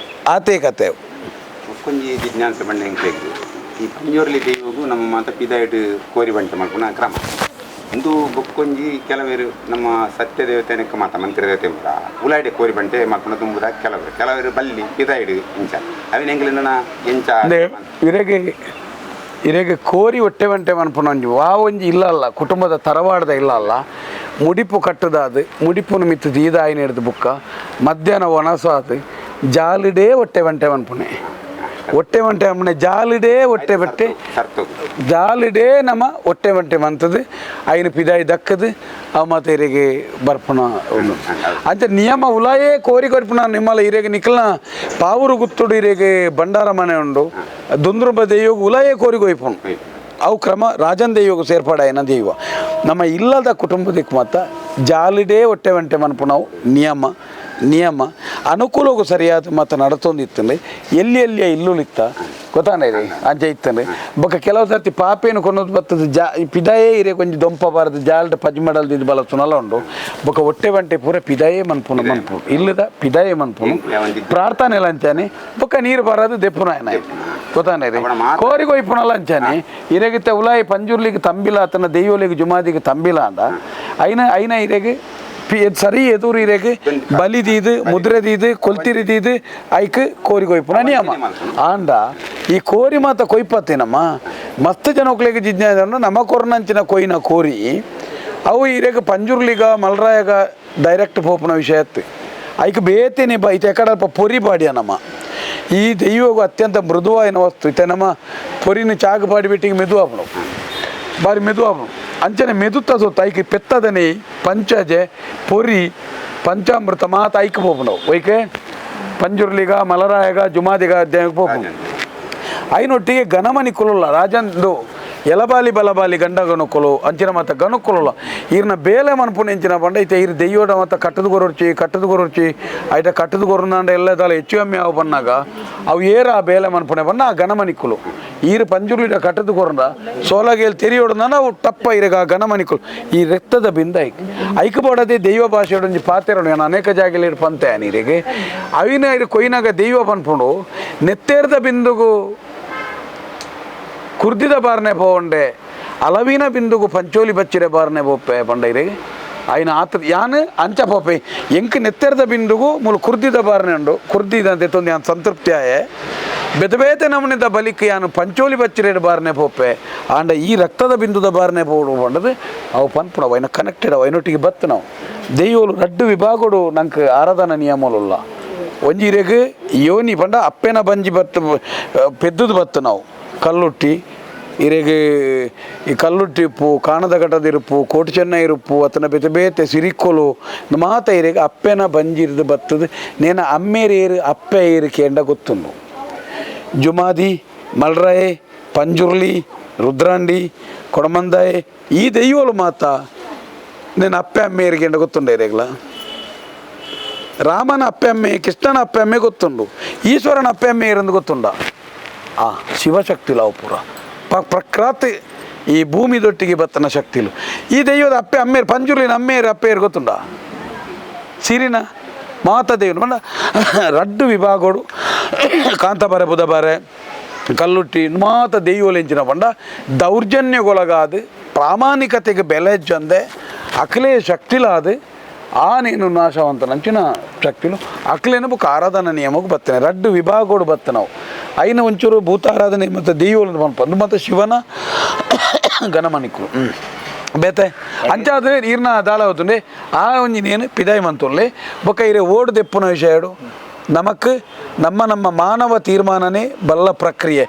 ಆತೇ ಕತೆ ಕೊಂಜಿ ಜಿಜ್ಞಾಸೆ ಬಂಡ ಹೆಂಗೆ ಈ ಪಂಜೋರ್ಲಿ ದೈವಗೂ ನಮ್ಮ ಮಾತ ಪಿದಾಯಿಟ್ಟು ಕೋರಿ ಬಂಟ ಮಾಡ್ಕೊಂಡು ಕ್ರಮ ಇಂದು ಬೊಕ್ಕೊಂಜಿ ಕೆಲವರು ನಮ್ಮ ಸತ್ಯ ದೇವತೆನಕ್ಕೆ ಮಾತ ಮಂತ್ರ ದೇವತೆ ಉಲಾಯ್ಡೆ ಕೋರಿ ಬಂಟೆ ಮಾಡ್ಕೊಂಡು ತುಂಬುದ ಕೆಲವರು ಬಲ್ಲಿ ಪಿದಾಯಿಡು ಇಂಚ ಅವಿನ ಹೆಂಗ್ಲಿಂದ ಎಂಚ ಇರೆಗೆ ಕೋರಿ ಹೊಟ್ಟೆ ಬಂಟೆ ಮನ್ಪುನೊಂಜಿ ಒಂಜಿ ಇಲ್ಲ ಅಲ್ಲ ಕುಟುಂಬದ ತರವಾಡದ ಇಲ್ಲ ಅಲ್ಲ ಮುಡಿಪು ಕಟ್ಟದಾದು ಮುಡಿಪುನ ಮಿತ್ತು ದೀದಾಯಿನ ಹಿಡಿದು ಬುಕ್ಕ ಮಧ್ಯಾಹ್ನ ಒಣಸಾದು ಜಾಲಿಡೇ ಹೊಟ್ಟೆ ಬಂಟೆ ಮನ್ಪುಣೆ ಹೊಟ್ಟೆ ಬಂಟೆ ಅಮ್ಮನೆ ಜಾಲಿಡೇ ಹೊಟ್ಟೆ ಬಟ್ಟೆ ಜಾಲಿಡೇ ನಮ್ಮ ಹೊಟ್ಟೆ ಬಂಟೆ ಮಂತದು ಐನು ಪಿದಾಯಿ ದಕ್ಕದು ಅವು ಮತ್ತೆ ಇರೆಗೆ ಬರ್ಪುಣ ಅಂತ ನಿಯಮ ಉಲಾಯೇ ಕೋರಿ ಕೊರ್ಪುಣ ನಿಮ್ಮಲ್ಲ ಇರೆಗೆ ನಿಖಲ್ನ ಪಾವುರು ಗುತ್ತುಡು ಇರೆಗೆ ಭಂಡಾರ ಮನೆ ಉಂಡು ದುಂದ್ರುಬ ದೆಯ್ಯೋಗ ಉಲಾಯೇ ಕೋರಿ ಕೊಯ್ಪುಣು ಅವು ಕ್ರಮ ರಾಜನ್ ದೆಯ್ಯೋಗ ಸೇರ್ಪಾಡಾಯನ ದೆಯ್ವ ನಮ್ಮ ಇಲ್ಲದ ಕುಟುಂಬದಕ್ಕೆ ಮಾತ್ರ ಜಾಲಿಡೇ ಹೊಟ್ಟೆ ಬಂಟೆ ಮನ್ಪುಣವು ನಿಯಮ ಅನುಕೂಲಗೂ ಸರಿಯಾದ ಮತ್ತು ನಡತೊಂದಿತ್ತಂದ್ರೆ ಎಲ್ಲಿಯ ಇಲ್ಲುಲಿತ್ತ ಗೊತ್ತಾನೆ ರೀ ಅಂಚ ಇತ್ತಂದ್ರೆ ಬೊಕ್ಕ ಕೆಲವು ಸರ್ತಿ ಪಾಪೇನು ಕೊನ್ನೋದು ಬರ್ತದೆ ಪಿದಾಯೇ ಇರೇ ಕೊಂಚ ದೊಂಪಬಾರದು ಜಾಲ್ದ ಪಜ್ಮಡಲ್ದು ಇದು ಬಲ ಸುನಲ ಉಂಡು ಬೊಕ್ಕ ಹೊಟ್ಟೆ ಬಂಟೆ ಪೂರ ಪಿದಾಯೇ ಮನ್ಪುಣು ಇಲ್ಲದ ಪಿದಾಯೇ ಮನ್ಪುಣು ಪ್ರಾರ್ಥನೆ ಎಲ್ಲ ಅಂಚಾನೆ ಬೊಕ್ಕ ನೀರು ಬರೋದು ದೆಪ್ಪುನಾಯನ ಗೊತ್ತಾನೆ ರೀ ಕೋರಿಗೆ ಒಯ್ಪುಣಲ್ಲ ಅಂಚಾನೆ ಇರೆಗಿತ್ತ ಉಲಾಯಿ ಪಂಜುರ್ಲಿಗೆ ತಂಬಿಲ ಆತನ ದೆಯ್ಯೋಲಿಗೆ ಜುಮಾದಿಗೆ ತಂಬಿಲ ಅಂದ ಐನ ಇರೆಗೆ ಸರಿ ಎದುರು ಇರೆಗೆ ಬಲಿದೀದು ಮುದ್ರೆದೀದು ಕೊಲ್ತಿರಿದೀದು ಐಕ್ ಕೋರಿ ಕೊಯ್ಪುನ ನಿಯಮ ಆಂಡ ಈ ಕೋರಿ ಮಾತ ಕೊಯ್ಪತ್ತೇನಮ್ಮ ಮಸ್ತ್ ಜನಕ್ಲಿಗೆ ಜಿಜ್ಞಾಸ ನಮ್ಮ ಕೊರ್ನಂಚಿನ ಕೊಯ್ನ ಕೋರಿ ಅವು ಇರೆಗೆ ಪಂಜುರ್ಲಿಗ ಮಲ್ರಾಯಗ ಡೈರೆಕ್ಟ್ ಪೋಪುನ ವಿಷಯ ಎತ್ತು ಐಕ್ ಬೇತೇನೆ ಐತೆ ಎಕಡಲ್ಪ ಪೊರಿ ಬಾಡಿಯ ನಮ್ಮ ಈ ದೈವಗೂ ಅತ್ಯಂತ ಮೃದುವಾಯಿನ ವಸ್ತು ಇತ್ತೆ ನಮ್ಮ ಪೊರಿನ ಚಾಗ ಪಾಡಿಬಿಟ್ಟಿಗೆ ಮೆದುವಾಪು ಬಾರಿ ಮೆದುವಾಪು ಅಂಚನೆ ಮೆದುತ್ತ ಸೊತ್ತು ಐಕೆ ಪೆತ್ತದನೆ ಪಂಚಜೆ ಪೊರಿ ಪಂಚಾಮೃತ ಮಾತ ಐಕೆ ಪೋಪು ನಾವು ಒಯ್ಕೆ ಪಂಜುರ್ಲಿಗ ಮಲರಾಯಗ ಜುಮಾದಿಗ ಅಧ್ಯಾಯಕ್ಕೆ ಪೋಪು ಐನೊಟ್ಟಿಗೆ ಗಣಮನಿ ಕುಲಲ್ಲ ರಾಜಂದು ಎಲಬಾಲಿ ಬಲಬಾಲಿ ಗಂಡ ಗಣುಕುಲು ಅಂಚಿನ ಮತ್ತ ಗಣುಕುಲಲ್ಲ ಈರ್ನ ಬೇಲೆ ಮನ್ಪುನ ಎಂಚಿನ ಬಂಡ ಐತೆ ಈರ್ ದೆಯ್ಯೋಡ ಮತ್ತ ಕಟ್ಟದ ಗೊರರ್ಚಿ ಐಟ ಕಟ್ಟದ ಗೊರನಾಂಡ ಎಲ್ಲದಲ್ಲ ಹೆಚ್ಚು ಕಮ್ಮಿ ಅವು ಬಂದಾಗ ಅವು ಏರ ಆ ಬೇಲೆ ಮನ್ಪುನೆ ಬಂದ ಆ ಗಣಮನಿಕುಲು ಈರು ಪಂಜುರ್ಲಿಡ ಕಟ್ಟದ ಗೊರಂದ ಸೋಲಾಗೇಲಿ ತೆರಿಯೋಡನ ಅವು ಟಪ್ಪ ಇರಗ ಆ ಗಣಮನಿಕುಲು ಈ ರಕ್ತದ ಬಿಂದ ಐಕ್ ಬೋಡದೆ ದೈವ ಭಾಷೆಯೊಡೊಂಜಿ ಪಾತೆರಡು ನಾನು ಅನೇಕ ಜಾಗಲಿ ಪಂತೆ ನೀರಿಗೆ ಅವಿನ ಕೊಯ್ನಾಗ ದೈವ ಪನ್ಪುಂಡು ನೆತ್ತೇರ್ದ ಬಿಂದುಗು ಕುರ್ದಿದ ಬಾರನೆ ಪೋಂಡೆ ಅಲವಿನ ಬಿಂದುಗು ಪಂಚೋಲಿ ಬಚ್ಚಿರೆ ಬಾರನೆ ಪೋಪೆ ಪಂಡೈರಿಗೆ ఆయన ಆತ ಯಾನು ಅಂಚ ಪೋಪೆ ಎಂಕ್ ನೆತ್ತೆರದ ಬಿಂದುಗು ಮುಲು ಕುರ್ದಿದ ಬಾರ್ನೆ ಉಂಡು ಕುರ್ದಿದಂತೆ ತೊಂದು ಯಾನು ಸಂತೃಪ್ತಿ ಆಯೆ ಬೇತೆ ನಮ್ಮನಿಂದ ಬಲಿಕ್ ಯಾನು ಪಂಚೋಲಿ ಬಚ್ಚಿರೇಡು ಬಾರ್ನೆ ಪೋಪೆ ಆಂಡ ಈ ರಕ್ತದ ಬಿಂದುದ ಬಾರ್ನೆ ಪೋಡು ಬಂಡದು ಅವು ಪನ್ಪುಣ ಅವನ ಕನೆಕ್ಟೆಡ್ ಅವನೊಟ್ಟಿಗೆ ಬತ್ತು ನಾವು ದೆಯ್ಯೋಲು ರಡ್ಡು ವಿಭಾಗಡು ನಂಗೆ ಆರಾಧನಾ ನಿಯಮಲುಲ್ಲ ಒಂಜಿರೆಗ್ ಯೋನಿ ಪಂಡ ಅಪ್ಪೆನ ಬಂಜಿ ಬತ್ತು ಪೆದ್ದುದು ಬತ್ತು ನಾವು ಕಲ್ಲುಟ್ಟಿ ಇರೆಗೆ ಈ ಕಲ್ಲುಟ್ಟಿ ಉಪ್ಪು ಕಾಣದ ಘಟದಿರುಪ್ಪು ಕೋಟಿ ಚೆನ್ನೈ ಇರುಪ್ಪು ಅತನ ಬೇತೆ ಸಿರಿಕೊಲು ಮಾತ ಇರೆಗೆ ಅಪ್ಪೆನ ಬಂಜಿರ್ದು ಬತ್ತದು ನೇನ ಅಮ್ಮೇರೇರು ಅಪ್ಪೆ ಏರು ಕೇಂಡ ಗೊತ್ತುಂಡು ಜುಮಾದಿ ಮಲ್ರಾಯೆ ಪಂಜುರ್ಲಿ ರುದ್ರಾಂಡಿ ಕೊಡಮಂದಾಯೆ ಈ ದೆಯ್ಯೋಲು ಮಾತ నేను అప్పే అమ్మే ఎరిగేండ గుర్తుండే రేగుల రామన అప్పే అమ్మే కృష్ణನ అప్పే అమ్మే ಗೊತ್ತುಂಡು ಈಶ್ವರನ ಅಪ್ಪೆ ಅಮ್ಮೆ ಇರಂದು ಗೊತ್ತುಂಡ ಶಿವಶಕ್ತಿಲು ಅವು ಪೂರ ಪ್ರಕೃತಿ ಈ ಭೂಮಿದೊಟ್ಟಿಗೆ ಬತ್ತನ ಶಕ್ತಿಲು ಈ ದೆಯ್ಯದ ಅಪ್ಪೆ ಅಮ್ಮೇರು ಪಂಜುರ್ಲಿನ ಅಮ್ಮೇರು ಅಪ್ಪೇರು ಗೊತ್ತುಂಡ ಸಿರಿನ ಮಾತ ದೇವ್ನು ಬಂಡ ರಡ್ಡು ವಿಭಾಗೋಡು ಕಾಂತಬಾರೆ ಬುಧಬಾರೆ ಕಲ್ಲುಟ್ಟಿ ಮಾತ ದೆಯ್ಯೋಲೆಂಚಿನ ಬಂಡ ದೌರ್ಜನ್ಯಗೊಳಗಾದು ಪ್ರಾಮಾಣಿಕತೆಗೆ ಬೆಲೆ ಜಂದೆ ಅಕ್ಲೇ ಶಕ್ತಿಲಾದು ಆ ನೀನು ನಾಶವಂತನಂಚಿನ ಶಕ್ತಿಲು ಅಕ್ಲೇನ ಬುಕ್ ಆರಾಧನಾ ನಿಯಮಕ್ಕೆ ಬರ್ತೇನೆ ರಡ್ಡು ವಿಭಾಗೋಡು ಬತ್ತ ನಾವು ಐನ ಒಂಚೂರು ಭೂತಾರಾಧನೆ ಮತ್ತು ದೆಯ್ಯೋಲು ಪನ್ಪಂದು ಮತ್ತು ಶಿವನ ಗಣಮಣಿಕರು ಬೇತೆ ಅಂಚಾದ್ರೆ ನೀರಿನ ದಾಳ ಹೋತುಂಡೆ ಆ ಒಂಜಿ ನೇನು ಪಿದಾಯಿ ಮಂತುಲ್ಲೆ ಬೊಕ್ಕ ಇರೆ ಓಡು ದೆಪ್ಪುನ ವಿಷಯಡು ನಮಕ್ ನಮ್ಮ ಮಾನವ ತೀರ್ಮಾನನೇ ಬಲ್ಲ ಪ್ರಕ್ರಿಯೆ.